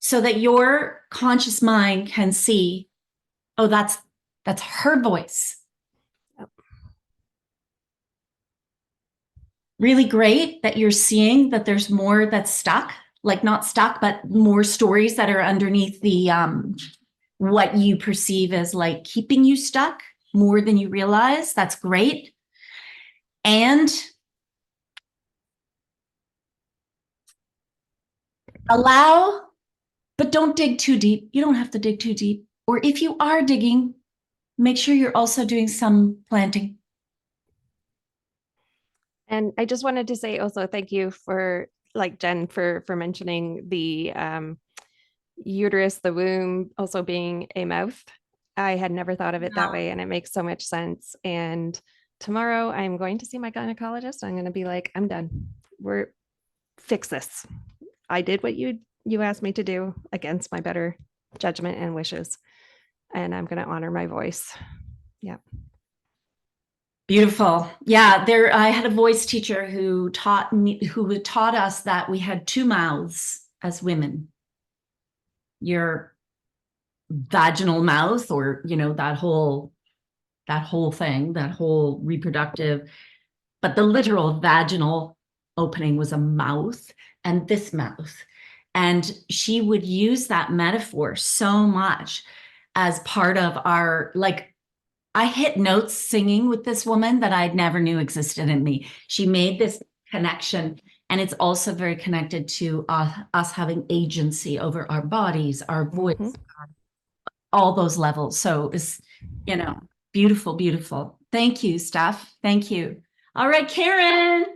so that your conscious mind can see, oh, that's her voice. Yep. Really great that you're seeing that there's more that's stuck, like not stuck, but more stories that are underneath the what you perceive as like keeping you stuck more than you realize. That's great. And allow, but don't dig too deep. You don't have to dig too deep. Or if you are digging, make sure you're also doing some planting. And I just wanted to say also thank you for, like, Jen, for mentioning the uterus, the womb also being a mouth. I had never thought of it that way, and it makes so much sense. And tomorrow I'm going to see my gynecologist. I'm going to be like, I'm done. Fix this. I did what you asked me to do against my better judgment and wishes, and I'm going to honor my voice. Yeah. Beautiful. Yeah, I had a voice teacher who taught us that we had 2 mouths as women. Your vaginal mouth, or, you know, that whole thing, that whole reproductive, but the literal vaginal opening was a mouth, and this mouth. And she would use that metaphor so much as part of our, like, I hit notes singing with this woman that I never knew existed in me. She made this connection, and it's also very connected to us having agency over our bodies, our voice, all those levels. So it's, you know, beautiful, beautiful. Thank you, Steph. Thank you. All right, Karen.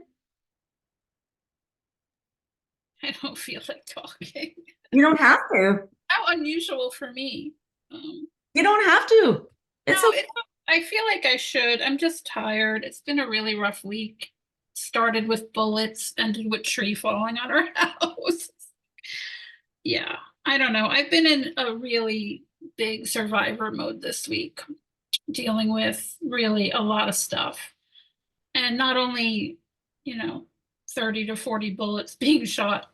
I don't feel like talking. You don't have to. How unusual for me. You don't have to. It's no, okay. I feel like I should. I'm just tired. It's been a really rough week. Started with bullets, ended with tree falling on our house. Yeah, I don't know. I've been in a really big survivor mode this week, dealing with really a lot of stuff. And not only, 30 to 40 bullets being shot,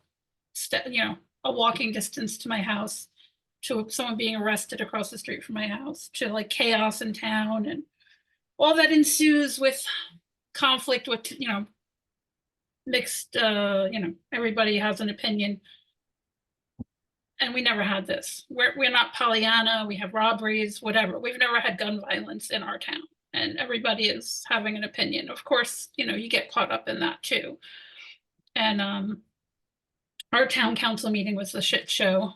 a walking distance to my house, to someone being arrested across the street from my house, to like chaos in town and all that ensues with conflict with, mixed, everybody has an opinion. And we never had this. We're not Pollyanna. We have robberies, whatever. We've never had gun violence in our town, and everybody is having an opinion. Of course, you get caught up in that too. And our town council meeting was a shit show.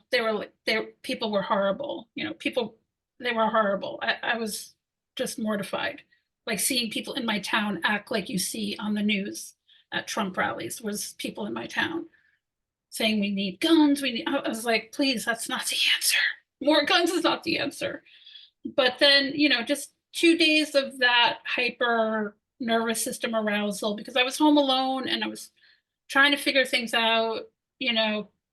People were horrible. They were horrible. I was just mortified. Like seeing people in my town act like you see on the news at Trump rallies was people in my town saying we need guns. I was like, please, that's not the answer. More guns is not the answer. But then, just 2 days of that hyper nervous system arousal because I was home alone and I was trying to figure things out,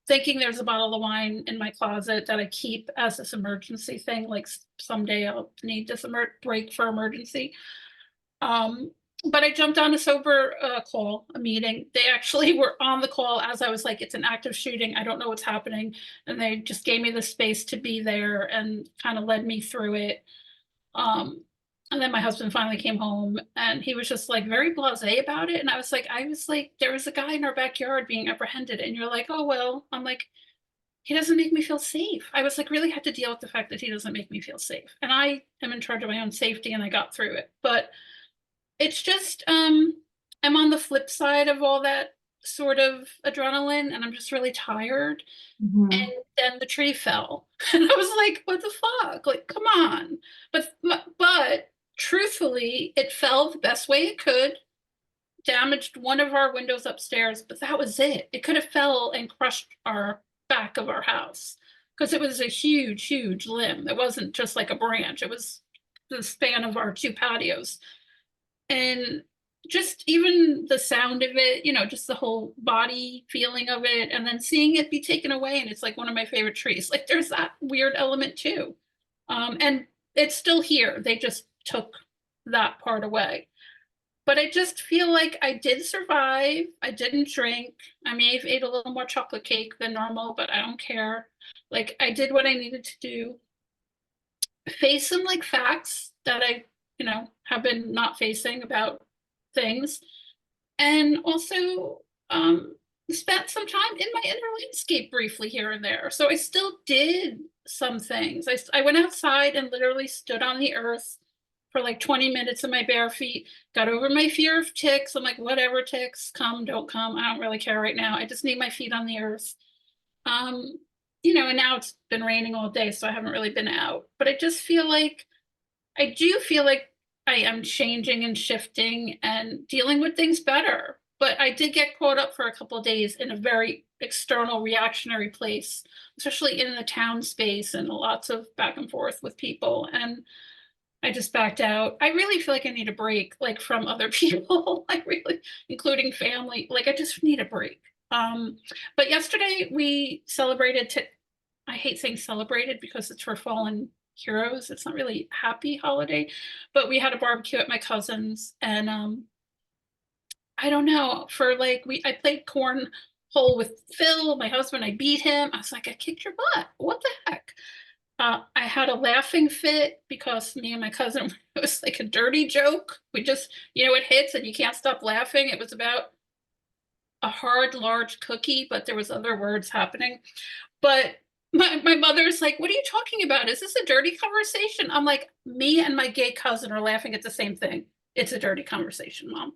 thinking there's a bottle of wine in my closet that I keep as this emergency thing. Like someday I'll need this break for emergency. But I jumped on a sober call, a meeting. They actually were on the call as I was like, it's an active shooting. I don't know what's happening. And they just gave me the space to be there and kind of led me through it. And then my husband finally came home and he was just like very blasé about it. And I was like, there was a guy in our backyard being apprehended. And you're like, oh, well, I'm like, he doesn't make me feel safe. I was like, really had to deal with the fact that he doesn't make me feel safe. And I am in charge of my own safety and I got through it. But it's just, I'm on the flip side of all that sort of adrenaline and I'm just really tired. And then the tree fell and I was like, what the fuck? Like, come on. But truthfully, it fell the best way it could, damaged one of our windows upstairs, but that was it. It could have fell and crushed our back of our house because it was a huge, huge limb. It wasn't just like a branch. It was the span of our 2 patios. And just even the sound of it, just the whole body feeling of it, and then seeing it be taken away. And it's like one of my favorite trees. Like there's that weird element too. And it's still here. They just took that part away. But I just feel like I did survive. I didn't drink. I may have ate a little more chocolate cake than normal, but I don't care. Like I did what I needed to do. Face some like facts that I have been not facing about things. And also spent some time in my inner landscape briefly here and there. So I still did some things. I went outside and literally stood on the earth for like 20 minutes in my bare feet, got over my fear of ticks. I'm like, whatever ticks, come, don't come. I don't really care right now. I just need my feet on the earth. And now it's been raining all day, so I haven't really been out. But I just feel like I am changing and shifting and dealing with things better. But I did get caught up for a couple of days in a very external reactionary place, especially in the town space and lots of back and forth with people. And I just backed out. I really feel like I need a break, like from other people, like really, including family. Like I just need a break. But yesterday we celebrated I hate saying celebrated because it's for fallen heroes. It's not really a happy holiday, but we had a barbecue at my cousin's and I don't know, I played cornhole with Phil, my husband, I beat him. I was like, I kicked your butt. What the heck? I had a laughing fit because me and my cousin, it was like a dirty joke. We just, it hits and you can't stop laughing. It was about a hard, large cookie, but there was other words happening. But my mother's like, what are you talking about? Is this a dirty conversation? I'm like, me and my gay cousin are laughing at the same thing. It's a dirty conversation, Mom.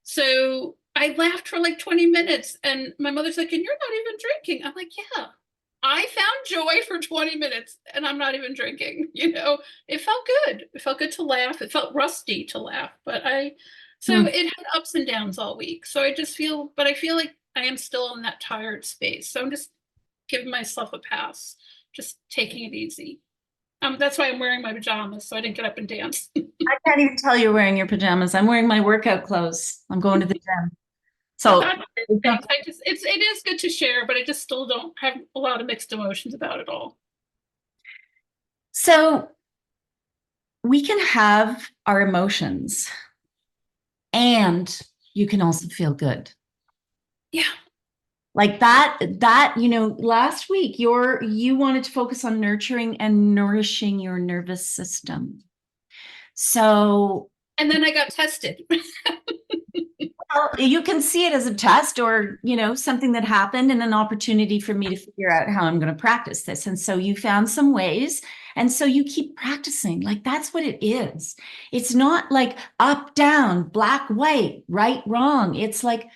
So I laughed for like 20 minutes and my mother's like, and you're not even drinking. I'm like, yeah, I found joy for 20 minutes and I'm not even drinking. It felt good. It felt good to laugh. It felt rusty to laugh, so it had ups and downs all week. So I feel like I am still in that tired space. So I'm just giving myself a pass, just taking it easy. That's why I'm wearing my pajamas, so I didn't get up and dance. I can't even tell you're wearing your pajamas. I'm wearing my workout clothes. I'm going to the gym. So it is good to share, but I just still don't have a lot of mixed emotions about it all. So we can have our emotions and you can also feel good. Yeah. Like that, last week you wanted to focus on nurturing and nourishing your nervous system. So, and then I got tested. Well, you can see it as a test or, something that happened and an opportunity for me to figure out how I'm going to practice this. And so you found some ways. And so you keep practicing. Like, that's what it is. It's not like up, down, black, white, right, wrong. It's like,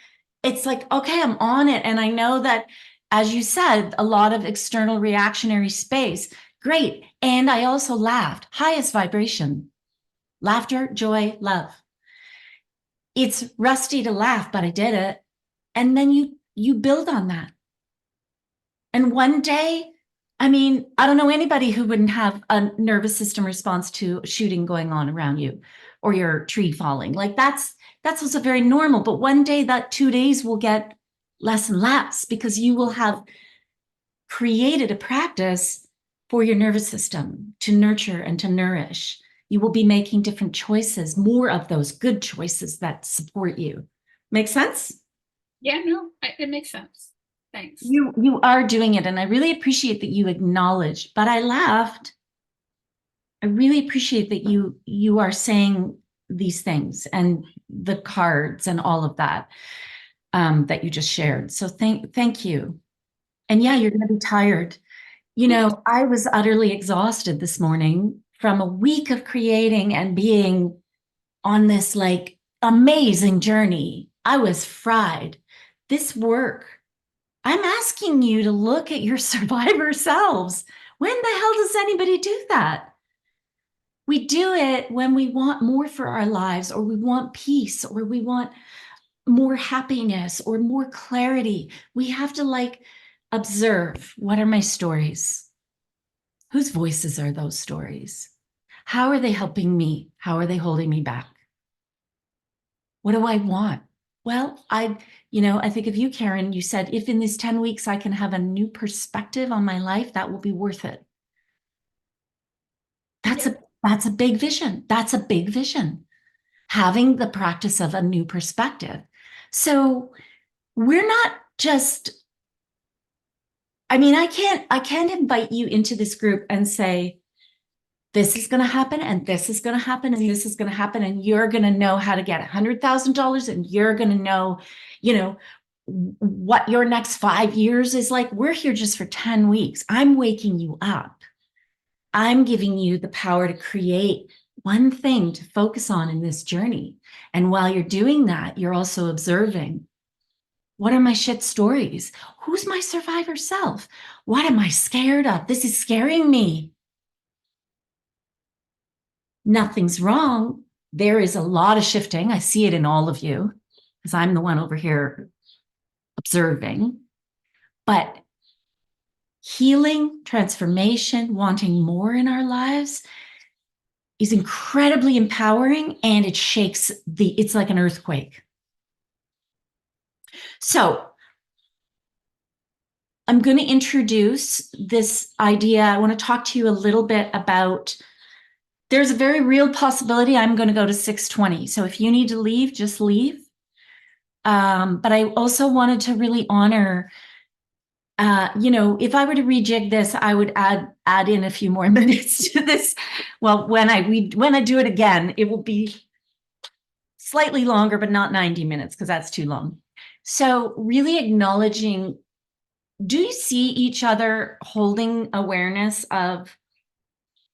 okay, I'm on it. And I know that, as you said, a lot of external reactionary space. Great. And I also laughed. Highest vibration. Laughter, joy, love. It's rusty to laugh, but I did it. And then you build on that. And one day, I mean, I don't know anybody who wouldn't have a nervous system response to shooting going on around you or your tree falling. Like that's also very normal. But one day that 2 days will get less and less because you will have created a practice for your nervous system to nurture and to nourish. You will be making different choices, more of those good choices that support you. Make sense? Yeah, no, it makes sense. Thanks. You are doing it, and I really appreciate that you acknowledge, but I laughed. I really appreciate that you are saying these things and the cards and all of that that you just shared. So thank you. And yeah, you're going to be tired. I was utterly exhausted this morning from a week of creating and being on this like amazing journey. I was fried. This work, I'm asking you to look at your survivor selves. When the hell does anybody do that? We do it when we want more for our lives, or we want peace, or we want more happiness or more clarity. We have to like observe, what are my stories? Whose voices are those stories? How are they helping me? How are they holding me back? What do I want? Well, I think of you, Karen. You said, if in these 10 weeks I can have a new perspective on my life, that will be worth it. That's a big vision. That's a big vision. Having the practice of a new perspective. So we're not just, I can't invite you into this group and say, this is going to happen, and this is going to happen, and this is going to happen, and you're going to know how to get $100,000, and you're going to know, what your next 5 years is like. We're here just for 10 weeks. I'm waking you up. I'm giving you the power to create one thing to focus on in this journey. And while you're doing that, you're also observing, what are my shit stories? Who's my survivor self? What am I scared of? This is scaring me. Nothing's wrong. There is a lot of shifting. I see it in all of you because I'm the one over here observing. But healing, transformation, wanting more in our lives is incredibly empowering, and it shakes it's like an earthquake. So I'm going to introduce this idea. I want to talk to you a little bit about, there's a very real possibility I'm going to go to 6:20. So if you need to leave, just leave. But I also wanted to really honor, if I were to rejig this, I would add in a few more minutes to this. Well, when I do it again, it will be slightly longer, but not 90 minutes because that's too long. So really acknowledging, do you see each other holding awareness of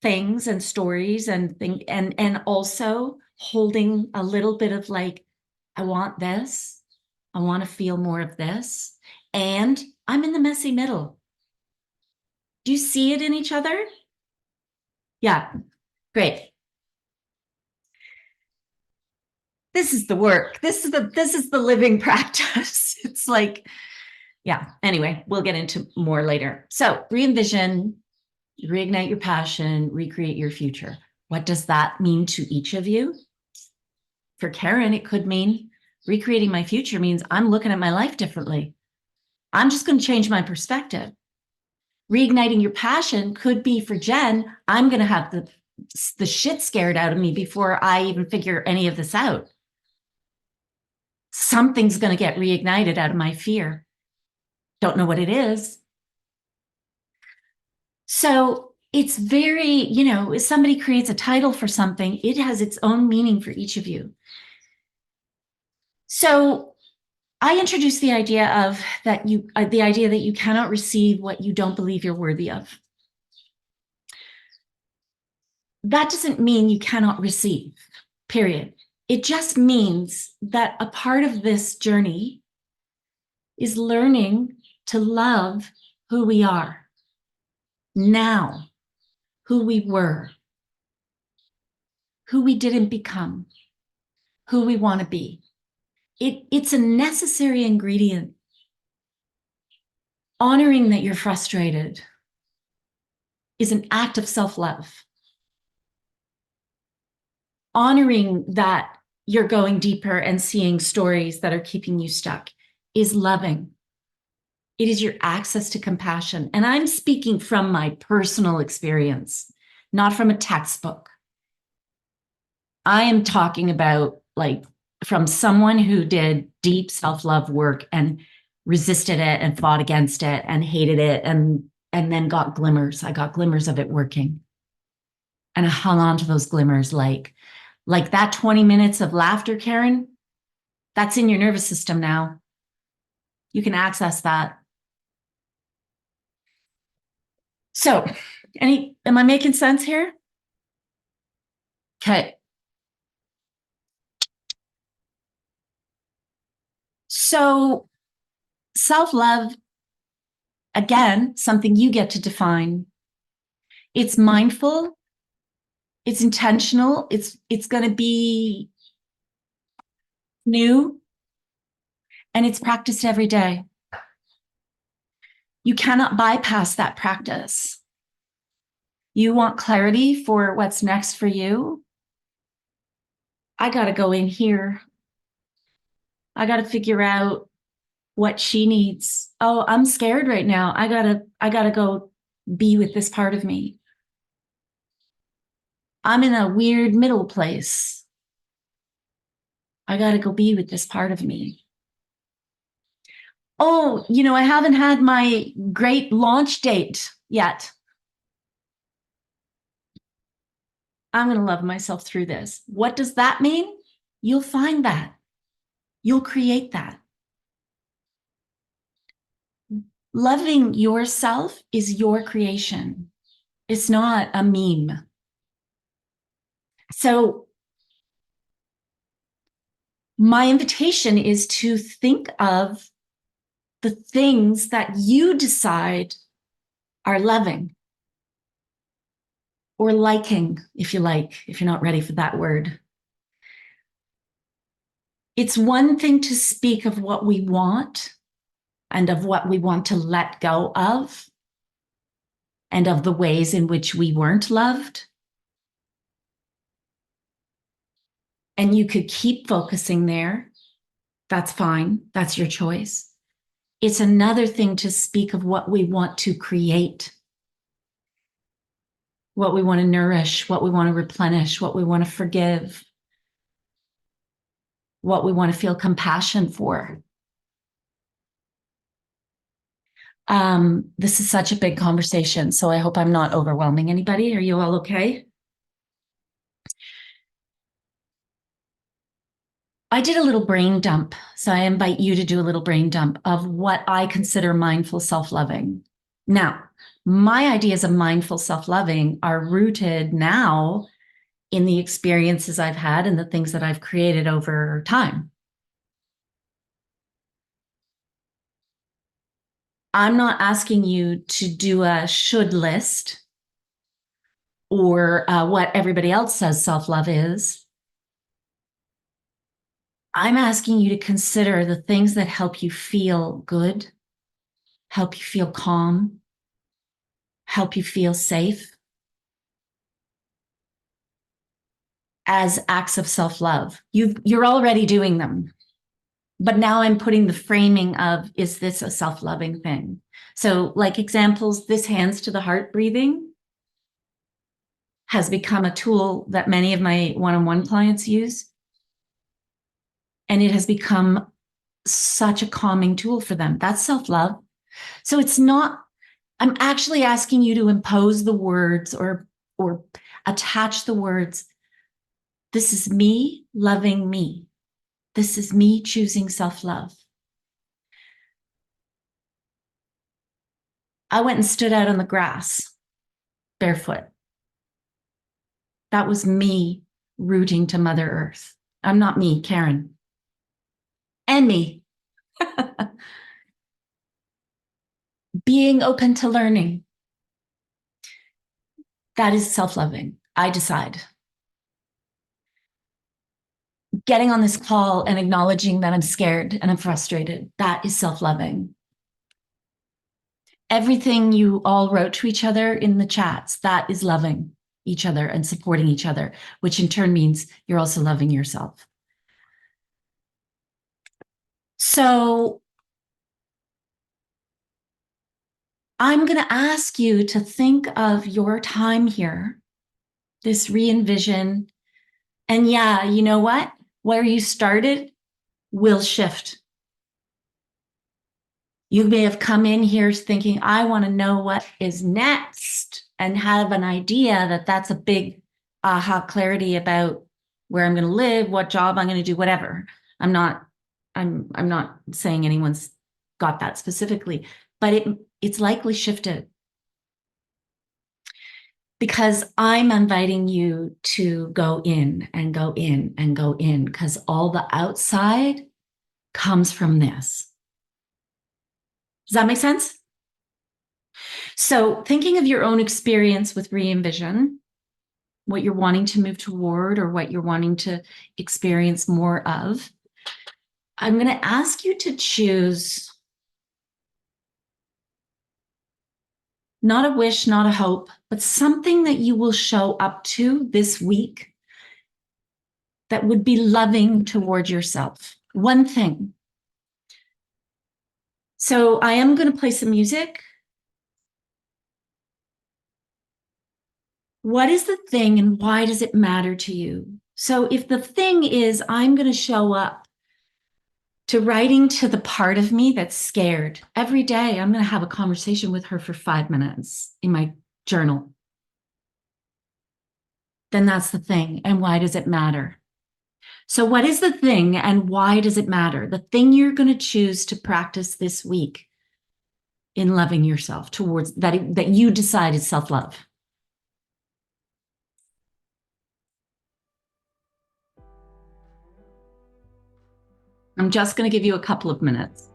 things and stories and also holding a little bit of like, I want this, I want to feel more of this, and I'm in the messy middle. Do you see it in each other? Yeah, great. This is the work. This is the living practice. It's like, yeah, anyway, we'll get into more later. So re-envision, reignite your passion, recreate your future. What does that mean to each of you? For Karen, it could mean recreating my future means I'm looking at my life differently. I'm just going to change my perspective. Reigniting your passion could be, for Jen, I'm going to have the shit scared out of me before I even figure any of this out. Something's going to get reignited out of my fear. Don't know what it is. So it's very, if somebody creates a title for something, it has its own meaning for each of you. So I introduced the idea of that the idea that you cannot receive what you don't believe you're worthy of. That doesn't mean you cannot receive, period. It just means that a part of this journey is learning to love who we are now, who we were, who we didn't become, who we want to be. It's a necessary ingredient. Honoring that you're frustrated is an act of self-love. Honoring that you're going deeper and seeing stories that are keeping you stuck is loving. It is your access to compassion. And I'm speaking from my personal experience, not from a textbook. I am talking about like from someone who did deep self-love work and resisted it and fought against it and hated it and then got glimmers. I got glimmers of it working. And I hung on to those glimmers like that 20 minutes of laughter, Karen, that's in your nervous system now. You can access that. So, am I making sense here? Okay. So, self-love, again, something you get to define. It's mindful, it's intentional, it's going to be new, and it's practiced every day. You cannot bypass that practice. You want clarity for what's next for you? I got to go in here. I got to figure out what she needs. Oh, I'm scared right now. I gotta go be with this part of me. I'm in a weird middle place. I gotta go be with this part of me. Oh, I haven't had my great launch date yet. I'm going to love myself through this. What does that mean? You'll find that. You'll create that. Loving yourself is your creation. It's not a meme. So my invitation is to think of the things that you decide are loving or liking, if you like, if you're not ready for that word. It's one thing to speak of what we want and of what we want to let go of and of the ways in which we weren't loved. And you could keep focusing there. That's fine. That's your choice. It's another thing to speak of what we want to create, what we want to nourish, what we want to replenish, what we want to forgive, what we want to feel compassion for. This is such a big conversation, so I hope I'm not overwhelming anybody. Are you all okay? I did a little brain dump, so I invite you to do a little brain dump of what I consider mindful self-loving. Now, my ideas of mindful self-loving are rooted now in the experiences I've had and the things that I've created over time. I'm not asking you to do a should list or what everybody else says self-love is. I'm asking you to consider the things that help you feel good, help you feel calm, help you feel safe as acts of self-love. You're already doing them. But now I'm putting the framing of, is this a self-loving thing? So like examples, this hands to the heart breathing has become a tool that many of my one-on-one clients use. And it has become such a calming tool for them. That's self-love. So it's not, I'm actually asking you to impose the words or attach the words. This is me loving me. This is me choosing self-love. I went and stood out on the grass, barefoot. That was me rooting to Mother Earth. I'm not me, Karen. And me. Being open to learning. That is self-loving. I decide. Getting on this call and acknowledging that I'm scared and I'm frustrated, that is self-loving. Everything you all wrote to each other in the chats, that is loving each other and supporting each other, which in turn means you're also loving yourself. So I'm going to ask you to think of your time here, this re-envision. And yeah, you know what? Where you started will shift. You may have come in here thinking, I want to know what is next, and have an idea that that's a big aha clarity about where I'm going to live, what job I'm going to do, whatever. I'm not saying anyone's got that specifically, but it's likely shifted. Because I'm inviting you to go in and go in and go in, because all the outside comes from this. Does that make sense? So thinking of your own experience with re-envision, what you're wanting to move toward or what you're wanting to experience more of, I'm going to ask you to choose not a wish, not a hope, but something that you will show up to this week that would be loving toward yourself. One thing. So I am going to play some music. What is the thing and why does it matter to you? So if the thing is, I'm going to show up to writing to the part of me that's scared. Every day, I'm going to have a conversation with her for 5 minutes in my journal. Then that's the thing. And why does it matter? So what is the thing and why does it matter? The thing you're going to choose to practice this week in loving yourself towards that you decide is self-love. I'm just going to give you a couple of minutes.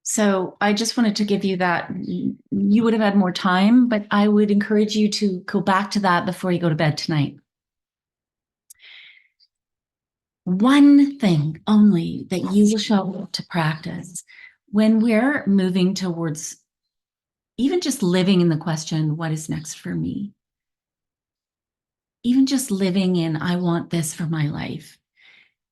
So I just wanted to give you that. You would have had more time, but I would encourage you to go back to that before you go to bed tonight. One thing only that you will show up to practice when we're moving towards even just living in the question, what is next for me? Even just living in, I want this for my life.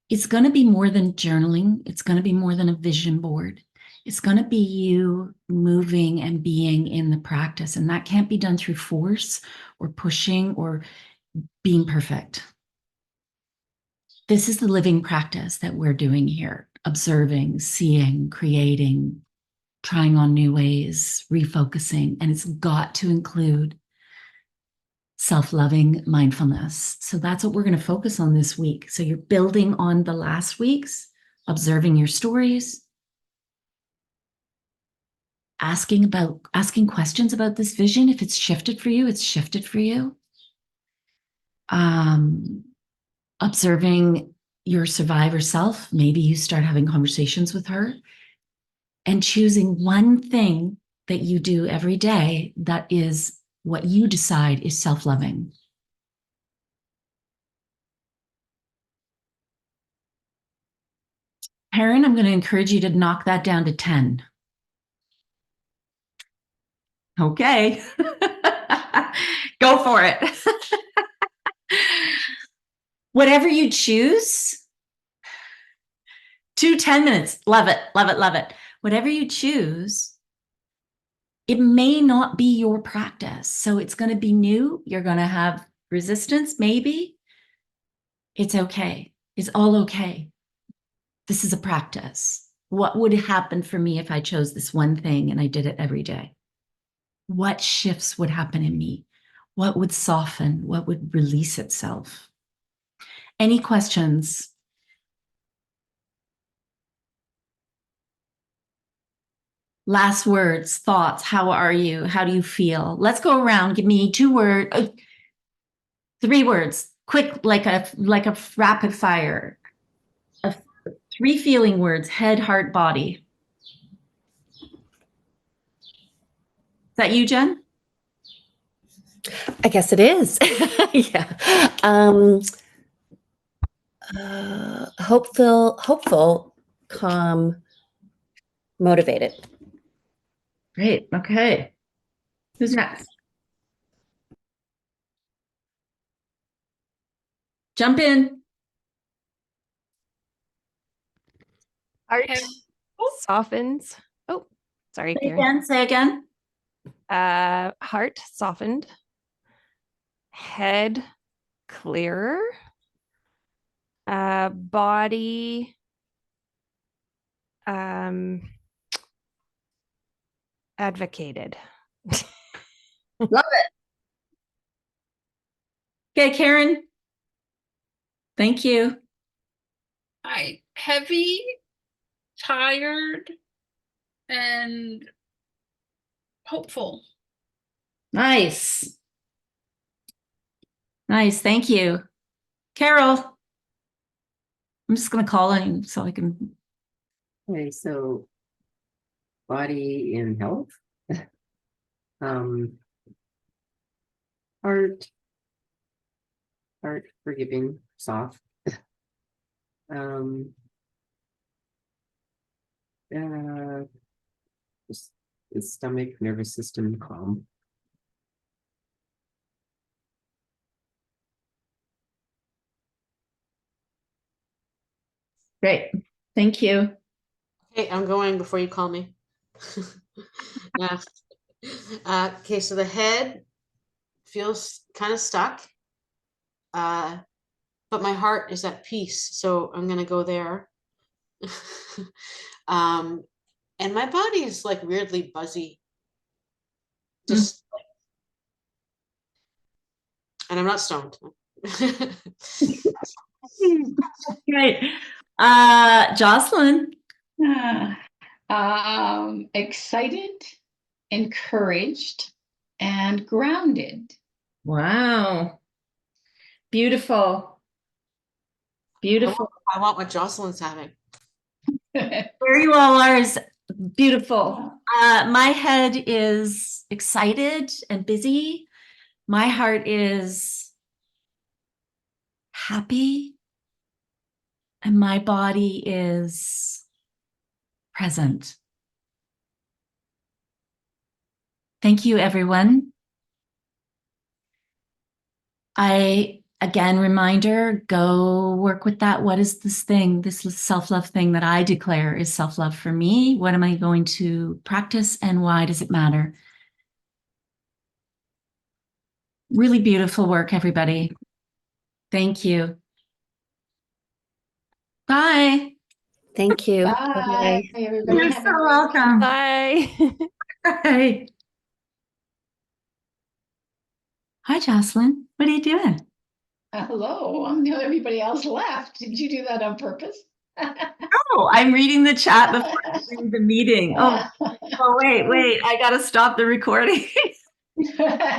it's going to be more than journaling. It's going to be more than a vision board. It's going to be you moving and being in the practice. And that can't be done through force or pushing or being perfect. This is the living practice that we're doing here, observing, seeing, creating, trying on new ways, refocusing, and it's got to include self-loving mindfulness. So that's what we're going to focus on this week. So you're building on the last week's, observing your stories, asking questions about this vision. If it's shifted for you, it's shifted for you. Observing your survivor self. Maybe you start having conversations with her and choosing one thing that you do every day that is what you decide is self-loving. Perrin, I'm going to encourage you to knock that down to 10. Okay. Go for it. Whatever you choose, 10 minutes. Love it, love it, love it. Whatever you choose, it may not be your practice. So it's going to be new. You're going to have resistance, maybe. It's okay. It's all okay. This is a practice. What would happen for me if I chose this one thing and I did it every day? What shifts would happen in me? What would soften? What would release itself? Any questions? Last words, thoughts. How are you? How do you feel? Let's go around. Give me 2 words, 3 words, quick, like a rapid fire. 3 feeling words: head, heart, body. Is that you, Jen? I guess it is. Yeah. Hopeful, calm, motivated. Great. Okay. Who's next? Jump in. Heart Head, softens. Oh, sorry, Say Karen. again. Say again. Heart softened. Head clearer. Body advocated. Love it. Okay, Karen. Thank you. heavy, tired, and hopeful. Nice. Nice. Thank you. Carol. I'm just going to call on you so I can. Okay, so body in health. Heart forgiving, soft. Just the stomach, nervous system, calm. Great. Thank you. Okay, I'm going before you call me. Yeah. Okay, so the head feels kind of stuck, but my heart is at peace, so I'm gonna go there. And my body is like weirdly buzzy. Just and I'm not stoned. Great. Jocelyn. Excited, encouraged, and grounded. Wow. Beautiful. Beautiful. I want what Jocelyn's having. Where you all are is beautiful. My head is excited and busy. My heart is happy. And my body is present. Thank you, everyone. I again, reminder, go work with that. What is this thing, this self-love thing that I declare is self-love for me? What am I going to practice and why does it matter? Really beautiful work, everybody. Thank you. Bye. Thank you. Bye, everybody. You're Have a so great welcome. Bye. Bye. Hi, Jocelyn. What are you doing? Hello, everybody else left. Did you do that on purpose? Oh, I'm reading the chat before I read the meeting. Oh, wait. I got to stop the recording.